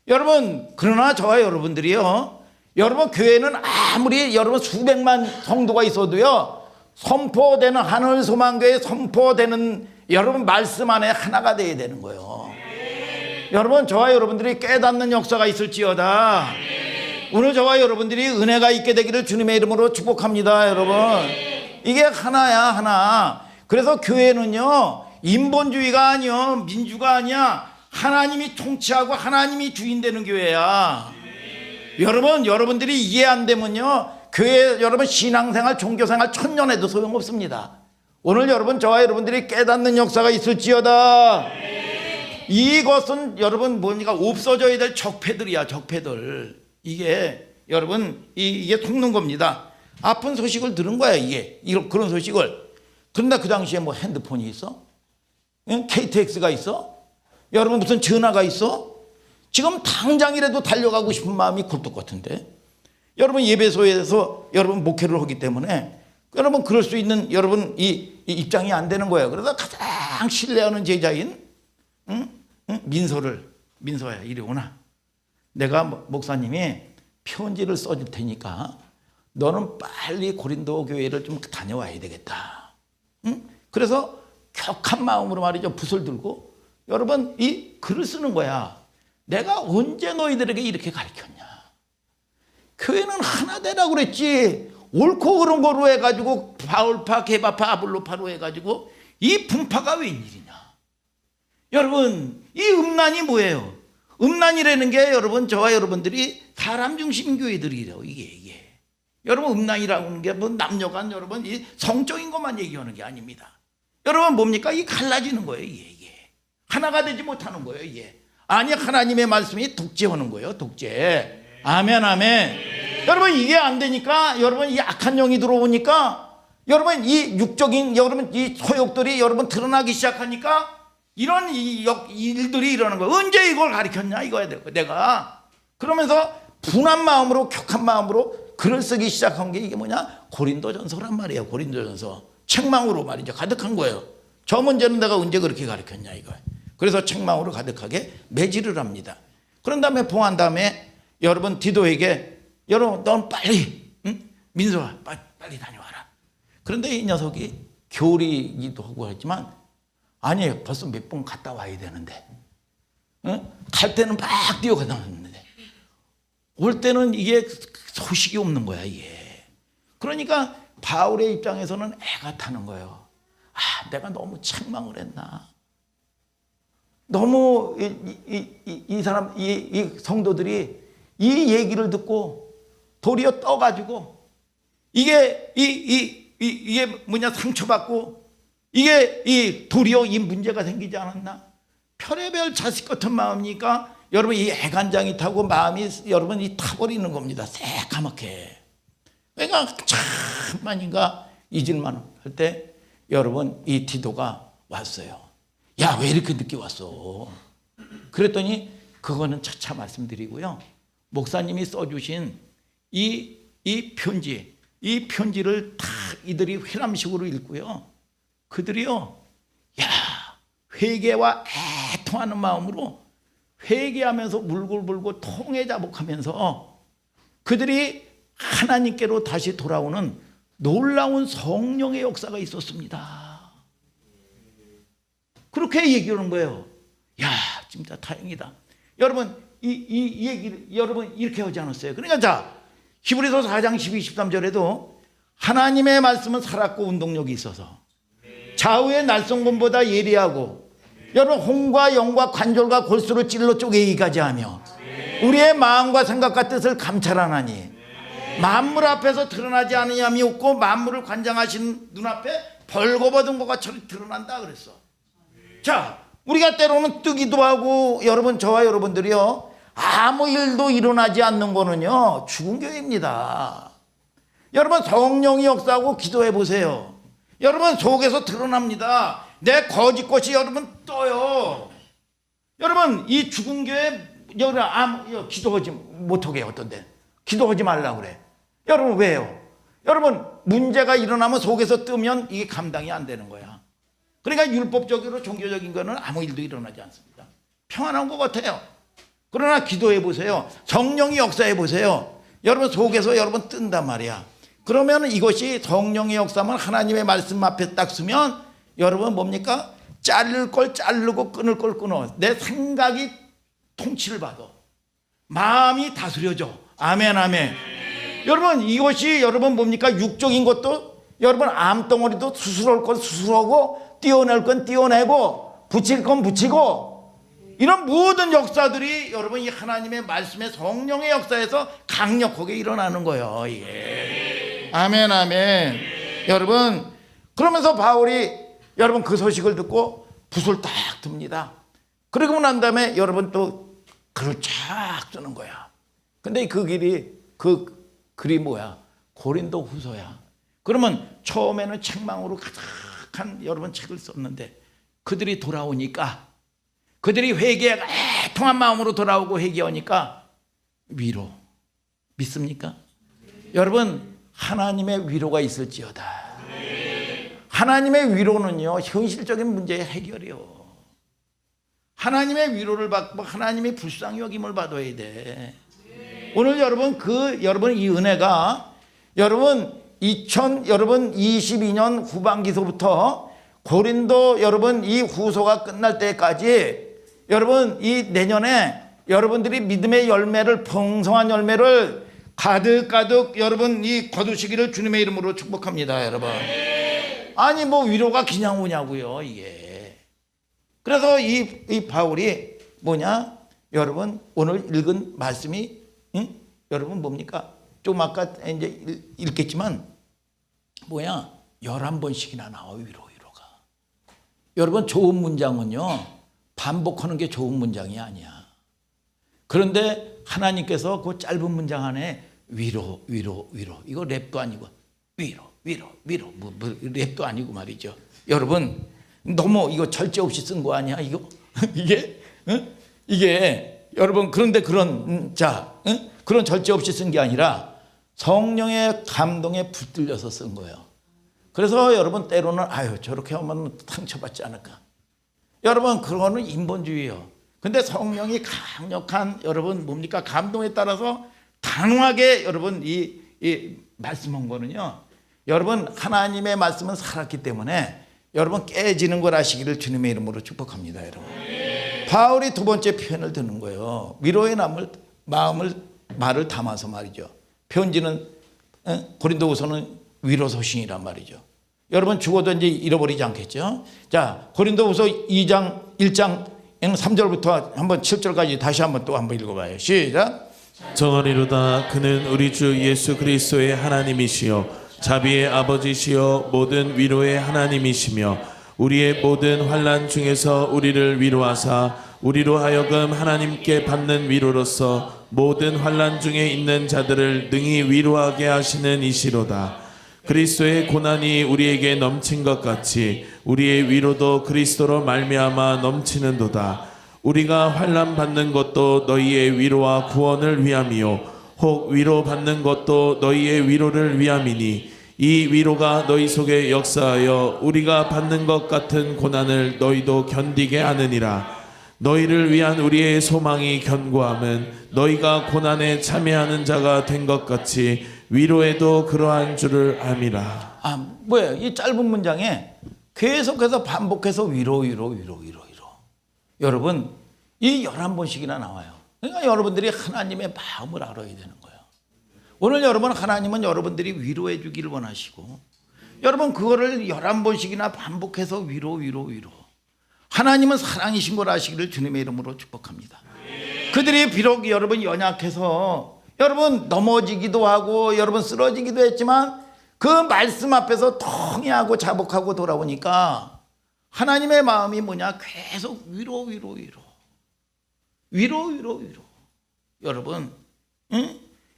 여러분 그러나 저와 여러분들이요. 여러분 교회는 아무리 여러분 수백만 성도가 있어도요. 선포되는 하늘 소망교회 선포되는 여러분 말씀 안에 하나가 돼야 되는 거예요. 여러분 저와 여러분들이 깨닫는 역사가 있을지어다. 오늘 저와 여러분들이 은혜가 있게 되기를 주님의 이름으로 축복합니다. 여러분 이게 하나야 하나. 그래서 교회는요 인본주의가 아니요 민주가 아니야. 하나님이 통치하고 하나님이 주인 되는 교회야. 여러분들이 이해 안 되면요 교회 여러분 신앙생활 종교생활 천년해도 소용없습니다. 오늘 여러분 저와 여러분들이 깨닫는 역사가 있을지어다. 이것은 여러분 뭡니까? 없어져야 될 적폐들이야. 적폐들. 이게 여러분 이게 속는 겁니다. 아픈 소식을 들은 거야. 이게 그런 소식을. 그런데 그 당시에 뭐 핸드폰이 있어? KTX가 있어? 여러분 무슨 전화가 있어? 지금 당장이라도 달려가고 싶은 마음이 굴뚝 같은데. 여러분 예배소에서 여러분 목회를 하기 때문에 여러분 그럴 수 있는 여러분 이 입장이 안 되는 거예요. 그래서 가장 신뢰하는 제자인 민서야 이리 오나. 내가 목사님이 편지를 써줄 테니까 너는 빨리 고린도 교회를 좀 다녀와야 되겠다. 그래서 격한 마음으로 말이죠. 붓을 들고 여러분 이 글을 쓰는 거야. 내가 언제 너희들에게 이렇게 가르쳤냐. 교회는 하나 되라고 그랬지. 옳고 그른 거로 해가지고 바울파, 게바파, 아볼로파로 해가지고 이 분파가 웬일이냐. 여러분 이 음란이 뭐예요? 음란이라는 게 여러분 저와 여러분들이 사람 중심 교회들이래요. 이게 여러분 음란이라고 하는 게 뭐 남녀간 여러분 이 성적인 것만 얘기하는 게 아닙니다. 여러분 뭡니까? 이 갈라지는 거예요. 이게 하나가 되지 못하는 거예요. 이게 아니 하나님의 말씀이 독재하는 거예요. 독재. 아멘 아멘. 여러분 이게 안 되니까 여러분 이 악한 영이 들어오니까 여러분 이 육적인 여러분 이 소욕들이 여러분 드러나기 시작하니까 이런 일들이 일어나는 거예요. 언제 이걸 가르쳤냐 이거야 내가. 그러면서 분한 마음으로 격한 마음으로 글을 쓰기 시작한 게 이게 뭐냐? 고린도전서란 말이에요. 고린도전서. 책망으로 말이죠. 가득한 거예요. 저 문제는 내가 언제 그렇게 가르쳤냐 이거예요. 그래서 책망으로 가득하게 매질을 합니다. 그런 다음에 봉한 다음에 여러분 디도에게 여러분 넌 빨리 민서야 빨리 다녀와라. 그런데 이 녀석이 교리기도 하고 했지만 아니 벌써 몇 번 갔다 와야 되는데 갈 때는 막 뛰어가다 왔는데 올 때는 이게 소식이 없는 거야 이게. 그러니까 바울의 입장에서는 애가 타는 거예요. 아 내가 너무 책망을 했나. 너무 이 사람 이 성도들이 이 얘기를 듣고 도리어 떠가지고 이게 이게 뭐냐 상처받고 이게 이 도리어 이 문제가 생기지 않았나. 별의별 자식 같은 마음이니까 여러분 이 애간장이 타고 마음이 여러분 이 타버리는 겁니다. 새까맣게. 그러니까 참만인가 잊을만 할 때 여러분 이 디도가 왔어요. 야 왜 이렇게 늦게 왔어? 그랬더니 그거는 차차 말씀드리고요. 목사님이 써주신 이 편지를 다 이들이 회람식으로 읽고요. 그들이요, 야 회개와 애통하는 마음으로 회개하면서 물굴불고 통해 자복하면서 그들이 하나님께로 다시 돌아오는 놀라운 성령의 역사가 있었습니다. 그렇게 얘기하는 거예요. 야 진짜 다행이다. 여러분 이 얘기를 여러분 이렇게 하지 않았어요? 그러니까 자 히브리서 4장 12, 13절에도 하나님의 말씀은 살았고 운동력이 있어서 좌우의 날성검보다 예리하고 여러분 혼과 영과 관절과 골수를 찔러 쪼개기까지 하며 우리의 마음과 생각과 뜻을 감찰하나니 만물 앞에서 드러나지 않으냐함이 없고 만물을 관장하신 눈앞에 벌거벗은 것과 처리 드러난다 그랬어. 자 우리가 때로는 뜨기도 하고 여러분 저와 여러분들이요 아무 일도 일어나지 않는 거는요 죽은 교회입니다. 여러분 성령이 역사하고 기도해 보세요. 여러분 속에서 드러납니다. 내 거짓것이 여러분 떠요. 여러분 이 죽은 교회 여러분 기도하지 못하게 어떤데 기도하지 말라고 그래. 여러분 왜요? 여러분 문제가 일어나면 속에서 뜨면 이게 감당이 안 되는 거야. 그러니까 율법적으로 종교적인 거는 아무 일도 일어나지 않습니다. 평안한 것 같아요. 그러나 기도해 보세요. 성령이 역사해 보세요. 여러분 속에서 여러분 뜬단 말이야. 그러면 이것이 성령의 역사면 하나님의 말씀 앞에 딱 서면 여러분 뭡니까? 자를 걸 자르고 끊을 걸 끊어. 내 생각이 통치를 받아. 마음이 다스려져. 아멘 아멘. 여러분 이것이 여러분 뭡니까? 육적인 것도 여러분 암덩어리도 수술할 건 수술하고 띄어낼 건 띄어내고 붙일 건 붙이고 이런 모든 역사들이 여러분 이 하나님의 말씀의 성령의 역사에서 강력하게 일어나는 거예요. 예. 아멘, 아멘. 여러분, 그러면서 바울이 여러분 그 소식을 듣고 붓을 딱 듭니다. 그러고 난 다음에 여러분 또 글을 쫙 쓰는 거야. 근데 그 글이 뭐야? 고린도 후서야. 그러면 처음에는 책망으로 가득한 여러분 책을 썼는데 그들이 돌아오니까 그들이 회개가 애통한 마음으로 돌아오고 회개하니까 위로. 믿습니까? 여러분, 하나님의 위로가 있을지어다. 하나님의 위로는요, 현실적인 문제의 해결이요. 하나님의 위로를 받고 하나님의 불쌍히 여김을 받아야 돼. 오늘 여러분 이 은혜가 여러분 2022년 후반기서부터 고린도 여러분 이 후소가 끝날 때까지 여러분 이 내년에 여러분들이 믿음의 열매를 풍성한 열매를 가득 여러분 이 거두시기를 주님의 이름으로 축복합니다, 여러분. 아니 뭐 위로가 그냥 오냐고요, 이게. 그래서 이 바울이 뭐냐? 여러분 오늘 읽은 말씀이 여러분 뭡니까? 좀 아까 이제 읽겠지만 뭐야? 11번씩이나 나와요, 위로가. 여러분 좋은 문장은요, 반복하는 게 좋은 문장이 아니야. 그런데 하나님께서 그 짧은 문장 안에 위로 이거 랩도 아니고 위로 뭐 랩도 아니고 말이죠. 여러분 너무 이거 절제 없이 쓴 거 아니야 이거? 이게 여러분 그런데 그런 그런 절제 없이 쓴 게 아니라 성령의 감동에 붙들려서 쓴 거예요. 그래서 여러분 때로는 저렇게 하면 상처받지 않을까? 여러분 그거는 인본주의예요. 근데 성령이 강력한 여러분 뭡니까? 감동에 따라서 단호하게 여러분 이 말씀한 거는요. 여러분 하나님의 말씀은 살았기 때문에 여러분 깨지는 걸 아시기를 주님의 이름으로 축복합니다, 여러분. 바울이 두 번째 표현을 드는 거예요. 위로의 말을 담아서 말이죠. 편지는 고린도후서는 위로 소신이란 말이죠. 여러분 죽어도 이제 잃어버리지 않겠죠? 자, 고린도후서 1장 3절부터 한번 7절까지 다시 한번 읽어봐요. 시작. 정하리로다. 그는 우리 주 예수 그리스도의 하나님이시요 자비의 아버지시요 모든 위로의 하나님이시며 우리의 모든 환난 중에서 우리를 위로하사 우리로 하여금 하나님께 받는 위로로서 모든 환난 중에 있는 자들을 능히 위로하게 하시는 이시로다. 그리스도의 고난이 우리에게 넘친 것 같이 우리의 위로도 그리스도로 말미암아 넘치는도다. 우리가 환난 받는 것도 너희의 위로와 구원을 위함이요 혹 위로 받는 것도 너희의 위로를 위함이니 이 위로가 너희 속에 역사하여 우리가 받는 것 같은 고난을 너희도 견디게 하느니라. 너희를 위한 우리의 소망이 견고함은 너희가 고난에 참여하는 자가 된 것 같이 위로에도 그러한 줄을 암이라. 뭐예요? 이 짧은 문장에 계속해서 반복해서 위로. 여러분 이 11번씩이나 나와요. 그러니까 여러분들이 하나님의 마음을 알아야 되는 거예요. 오늘 여러분 하나님은 여러분들이 위로해 주기를 원하시고 여러분 그거를 11번씩이나 반복해서 위로. 하나님은 사랑이신 걸 아시기를 주님의 이름으로 축복합니다. 그들이 비록 여러분 연약해서 여러분 넘어지기도 하고 여러분 쓰러지기도 했지만 그 말씀 앞에서 통회하고 자복하고 돌아오니까 하나님의 마음이 뭐냐? 계속 위로. 여러분,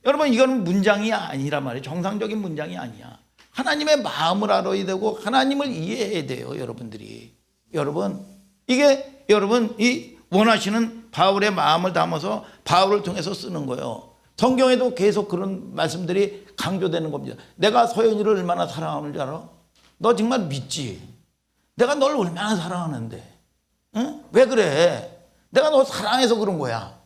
여러분 이건 문장이 아니란 말이에요. 정상적인 문장이 아니야. 하나님의 마음을 알아야 되고 하나님을 이해해야 돼요, 여러분들이. 여러분, 이게 여러분 이 원하시는 바울의 마음을 담아서 바울을 통해서 쓰는 거예요. 성경에도 계속 그런 말씀들이 강조되는 겁니다. 내가 서연이를 얼마나 사랑하는 줄 알아? 너 정말 믿지? 내가 널 얼마나 사랑하는데 왜 그래? 내가 너 사랑해서 그런 거야.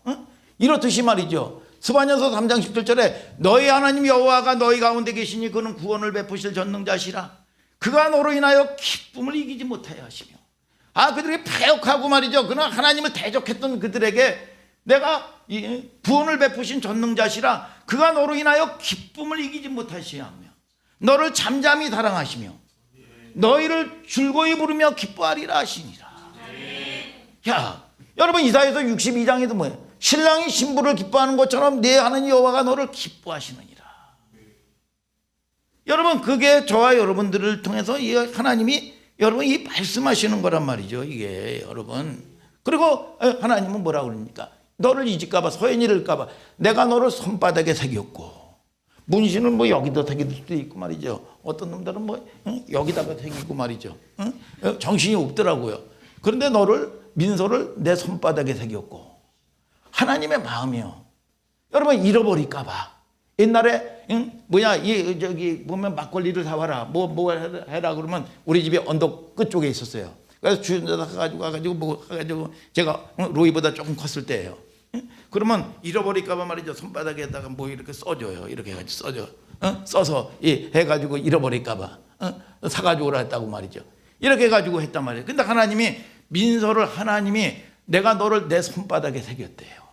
이렇듯이 말이죠. 스바냐서 3장 17절에 너희 하나님 여호와가 너희 가운데 계시니 그는 구원을 베푸실 전능자시라. 그가 너로 인하여 기쁨을 이기지 못하여 하시며 그들이 패역하고 말이죠. 그러나 하나님을 대적했던 그들에게 내가 구원을 베푸신 전능자시라. 그가 너로 인하여 기쁨을 이기지 못하시며 너를 잠잠히 사랑하시며 너희를 즐거이 부르며 기뻐하리라 하시니라. 야, 여러분 이사야서 62장에도 뭐예요? 신랑이 신부를 기뻐하는 것처럼 내 하나님 여호와가 너를 기뻐하시느니라. 여러분 그게 저와 여러분들을 통해서 이 하나님이 여러분 이 말씀하시는 거란 말이죠. 이게 여러분. 그리고 하나님은 뭐라고 그럽니까? 너를 잊을까봐 서연이를까봐 내가 너를 손바닥에 새겼고, 문신은 뭐 여기다 새길 수도 있고 말이죠. 어떤 놈들은 뭐 여기다가 새기고 말이죠. 정신이 없더라고요. 그런데 너를 민소를 내 손바닥에 새겼고, 하나님의 마음이요. 여러분 잃어버릴까봐. 옛날에 저기 보면 막걸리를 사와라 뭐 해라 그러면 우리 집에 언덕 끝쪽에 있었어요. 그래서 주인에다 가가지고 뭐 해가지고 제가 로이보다 조금 컸을 때예요. 그러면 잃어버릴까봐 말이죠. 손바닥에다가 뭐 이렇게 써줘요. 이렇게 해가지고 써서 해가지고 잃어버릴까봐 사가지고 오라 했다고 말이죠. 이렇게 해가지고 했단 말이에요. 근데 하나님이 민서를 내가 너를 내 손바닥에 새겼대요.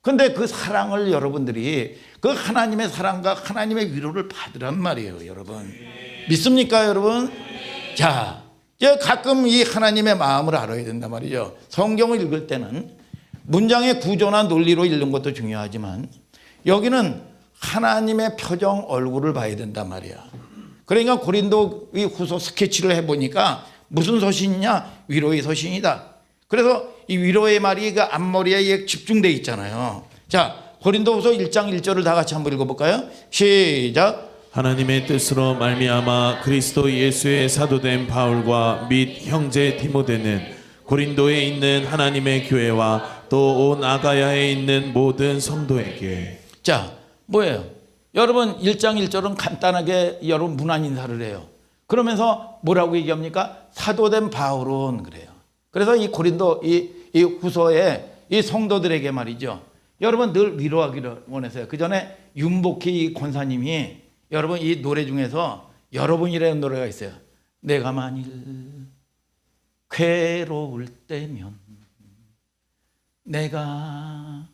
근데 그 사랑을 여러분들이 그 하나님의 사랑과 하나님의 위로를 받으란 말이에요. 여러분 믿습니까 여러분? 자, 가끔 이 하나님의 마음을 알아야 된단 말이죠. 성경을 읽을 때는 문장의 구조나 논리로 읽는 것도 중요하지만 여기는 하나님의 표정 얼굴을 봐야 된단 말이야. 그러니까 고린도 후서 스케치를 해보니까 무슨 서신이냐? 위로의 서신이다. 그래서 이 위로의 말이 그 앞머리에 집중되어 있잖아요. 자, 고린도후서 1장 1절을 다 같이 한번 읽어볼까요? 시작. 하나님의 뜻으로 말미암아 그리스도 예수의 사도된 바울과 및 형제 디모데는 고린도에 있는 하나님의 교회와 또 온 아가야에 있는 모든 성도에게. 자, 뭐예요? 여러분 1장 1절은 간단하게 여러분 문안 인사를 해요. 그러면서 뭐라고 얘기합니까? 사도된 바울은 그래요. 그래서 이 고린도 이 후서에 이 성도들에게 말이죠. 여러분 늘 위로하기를 원해서요. 그 전에 윤복희 권사님이 여러분 이 노래 중에서 여러분이라는 노래가 있어요. 내가 만일 괴로울 때면 내가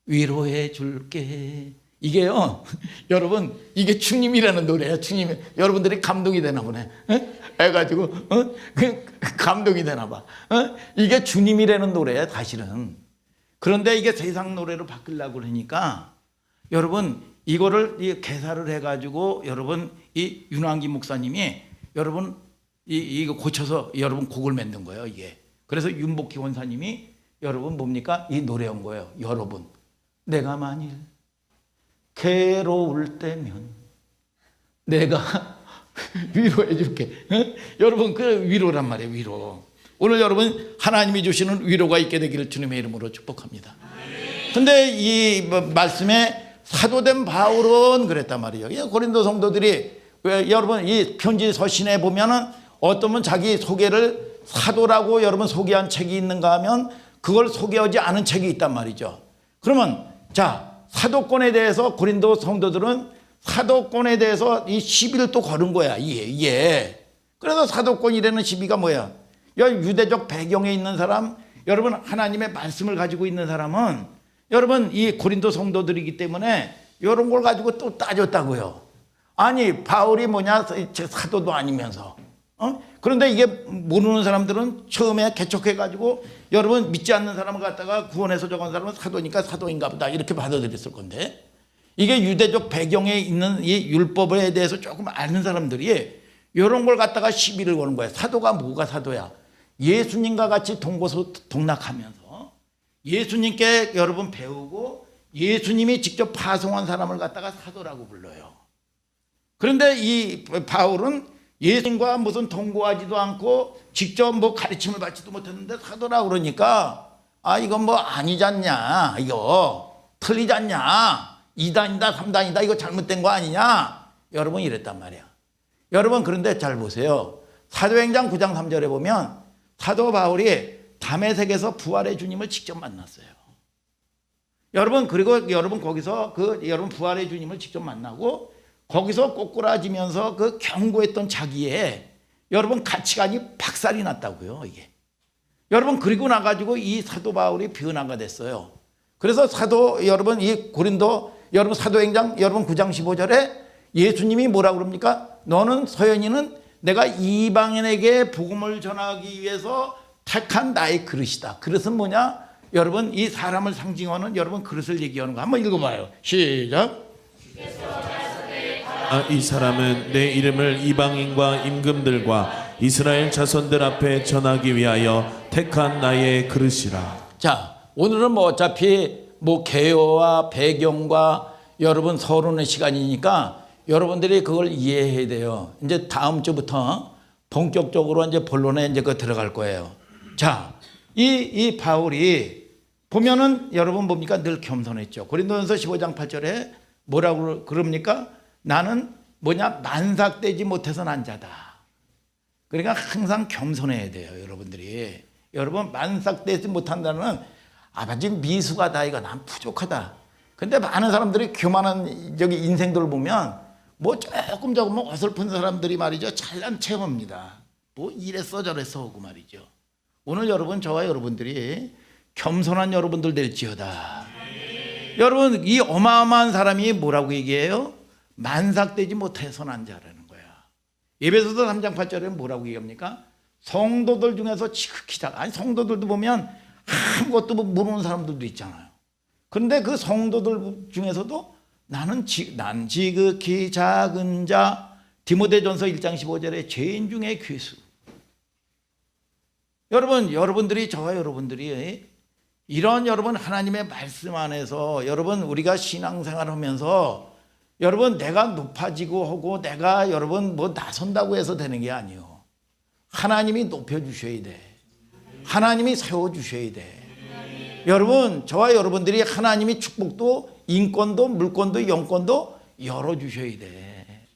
위로해 줄게. 이게요, 여러분, 이게 주님이라는 노래예요. 주님, 여러분들이 감동이 되나 보네. 해가지고, 감동이 되나 봐. 이게 주님이라는 노래예요, 사실은. 그런데 이게 세상 노래로 바꾸려고 그러니까, 여러분, 이거를 개사를 해가지고, 여러분, 이 윤왕기 목사님이, 여러분, 이거 고쳐서 여러분 곡을 만든 거예요, 이게. 그래서 윤복희 원사님이, 여러분 뭡니까? 이 노래한 거예요, 여러분. 내가 만일 괴로울 때면 내가 위로해 줄게. 여러분 그 위로란 말이에요. 위로. 오늘 여러분 하나님이 주시는 위로가 있게 되기를 주님의 이름으로 축복합니다. 근데 이 말씀에 사도된 바울은 그랬단 말이에요. 고린도 성도들이 여러분 이 편지 서신에 보면은 어떤 분 자기 소개를 사도라고 여러분 소개한 책이 있는가 하면 그걸 소개하지 않은 책이 있단 말이죠. 그러면 자, 사도권에 대해서 고린도 성도들은 사도권에 대해서 이 시비를 또 걸은 거야. 이게. 그래서 사도권이라는 시비가 뭐야? 유대적 배경에 있는 사람, 여러분 하나님의 말씀을 가지고 있는 사람은 여러분 이 고린도 성도들이기 때문에 이런 걸 가지고 또 따졌다고요. 아니 바울이 뭐냐? 사도도 아니면서. 그런데 이게 모르는 사람들은 처음에 개척해가지고 여러분 믿지 않는 사람을 갖다가 구원해서 적은 사람은 사도니까 사도인가 보다 이렇게 받아들였을 건데, 이게 유대적 배경에 있는 이 율법에 대해서 조금 아는 사람들이 이런 걸 갖다가 시비를 거는 거예요. 사도가 뭐가 사도야? 예수님과 같이 동락하면서 예수님께 여러분 배우고 예수님이 직접 파송한 사람을 갖다가 사도라고 불러요. 그런데 이 바울은 예수님과 무슨 동거하지도 않고 직접 뭐 가르침을 받지도 못했는데 사도라고 그러니까 이건 뭐 아니잖냐, 이거 틀리잖냐, 2단이다 3단이다 이거 잘못된 거 아니냐, 여러분 이랬단 말이야. 여러분 그런데 잘 보세요. 사도행전 9장 3절에 보면 사도 바울이 다메섹에서 부활의 주님을 직접 만났어요. 여러분 그리고 여러분 거기서 여러분 부활의 주님을 직접 만나고 거기서 꼬꾸라지면서 그 경고했던 자기의 여러분 가치관이 박살이 났다고요, 이게. 여러분 그리고 나가지고 이 사도 바울이 변화가 됐어요. 그래서 여러분 이 고린도 여러분 사도행전 여러분 9장 15절에 예수님이 뭐라고 그럽니까? 너는 서연이는 내가 이방인에게 복음을 전하기 위해서 택한 나의 그릇이다. 그릇은 뭐냐? 여러분 이 사람을 상징하는 여러분 그릇을 얘기하는 거 한번 읽어봐요. 시작. 이 사람은 내 이름을 이방인과 임금들과 이스라엘 자손들 앞에 전하기 위하여 택한 나의 그릇이라. 자, 오늘은 뭐 어차피 뭐 개요와 배경과 여러분 서론의 시간이니까 여러분들이 그걸 이해해야 돼요. 이제 다음 주부터 본격적으로 이제 본론에 이제 그 들어갈 거예요. 자, 이 바울이 보면은 여러분 뭡니까? 늘 겸손했죠. 고린도전서 15장 8절에 뭐라고 그럽니까? 나는 뭐냐? 만삭되지 못해서 난 자다. 그러니까 항상 겸손해야 돼요, 여러분들이. 여러분 만삭되지 못한다는 아버지 미숙하다, 이거 난 부족하다. 근데 많은 사람들이 교만한 저기 인생들을 보면 뭐 조금 어설픈 사람들이 말이죠, 잘난 체험입니다. 뭐 이랬어 저랬어 하고 말이죠. 오늘 여러분, 저와 여러분들이 겸손한 여러분들 될지어다. 여러분, 이 어마어마한 사람이 뭐라고 얘기해요? 만삭되지 못해서 난 자라는 거야. 에베소서 3장 8절에 뭐라고 얘기합니까? 성도들 중에서 지극히 작은, 아니 성도들도 보면 아무것도 모르는 사람들도 있잖아요. 그런데 그 성도들 중에서도 난 지극히 작은 자, 디모데전서 1장 15절에 죄인 중에 괴수. 여러분들이, 저와 여러분들이 이런 여러분 하나님의 말씀 안에서 여러분 우리가 신앙생활 하면서 여러분 내가 높아지고 하고 내가 여러분 뭐 나선다고 해서 되는 게 아니에요. 하나님이 높여주셔야 돼. 하나님이 세워주셔야 돼. 여러분, 저와 여러분들이 하나님이 축복도 인권도 물권도 영권도 열어주셔야 돼.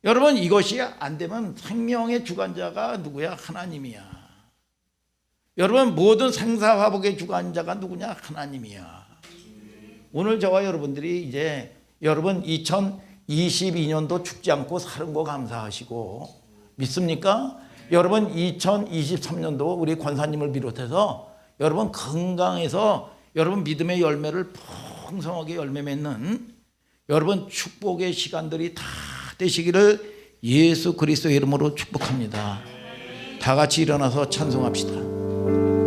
여러분, 이것이 안 되면 생명의 주관자가 누구야? 하나님이야. 여러분, 모든 생사화복의 주관자가 누구냐? 하나님이야. 오늘 저와 여러분들이 이제 여러분 2022년도 죽지 않고 사는 거 감사하시고 믿습니까? 여러분 2023년도 우리 권사님을 비롯해서 여러분 건강해서 여러분 믿음의 열매를 풍성하게 열매 맺는 여러분 축복의 시간들이 다 되시기를 예수 그리스도의 이름으로 축복합니다. 다 같이 일어나서 찬송합시다.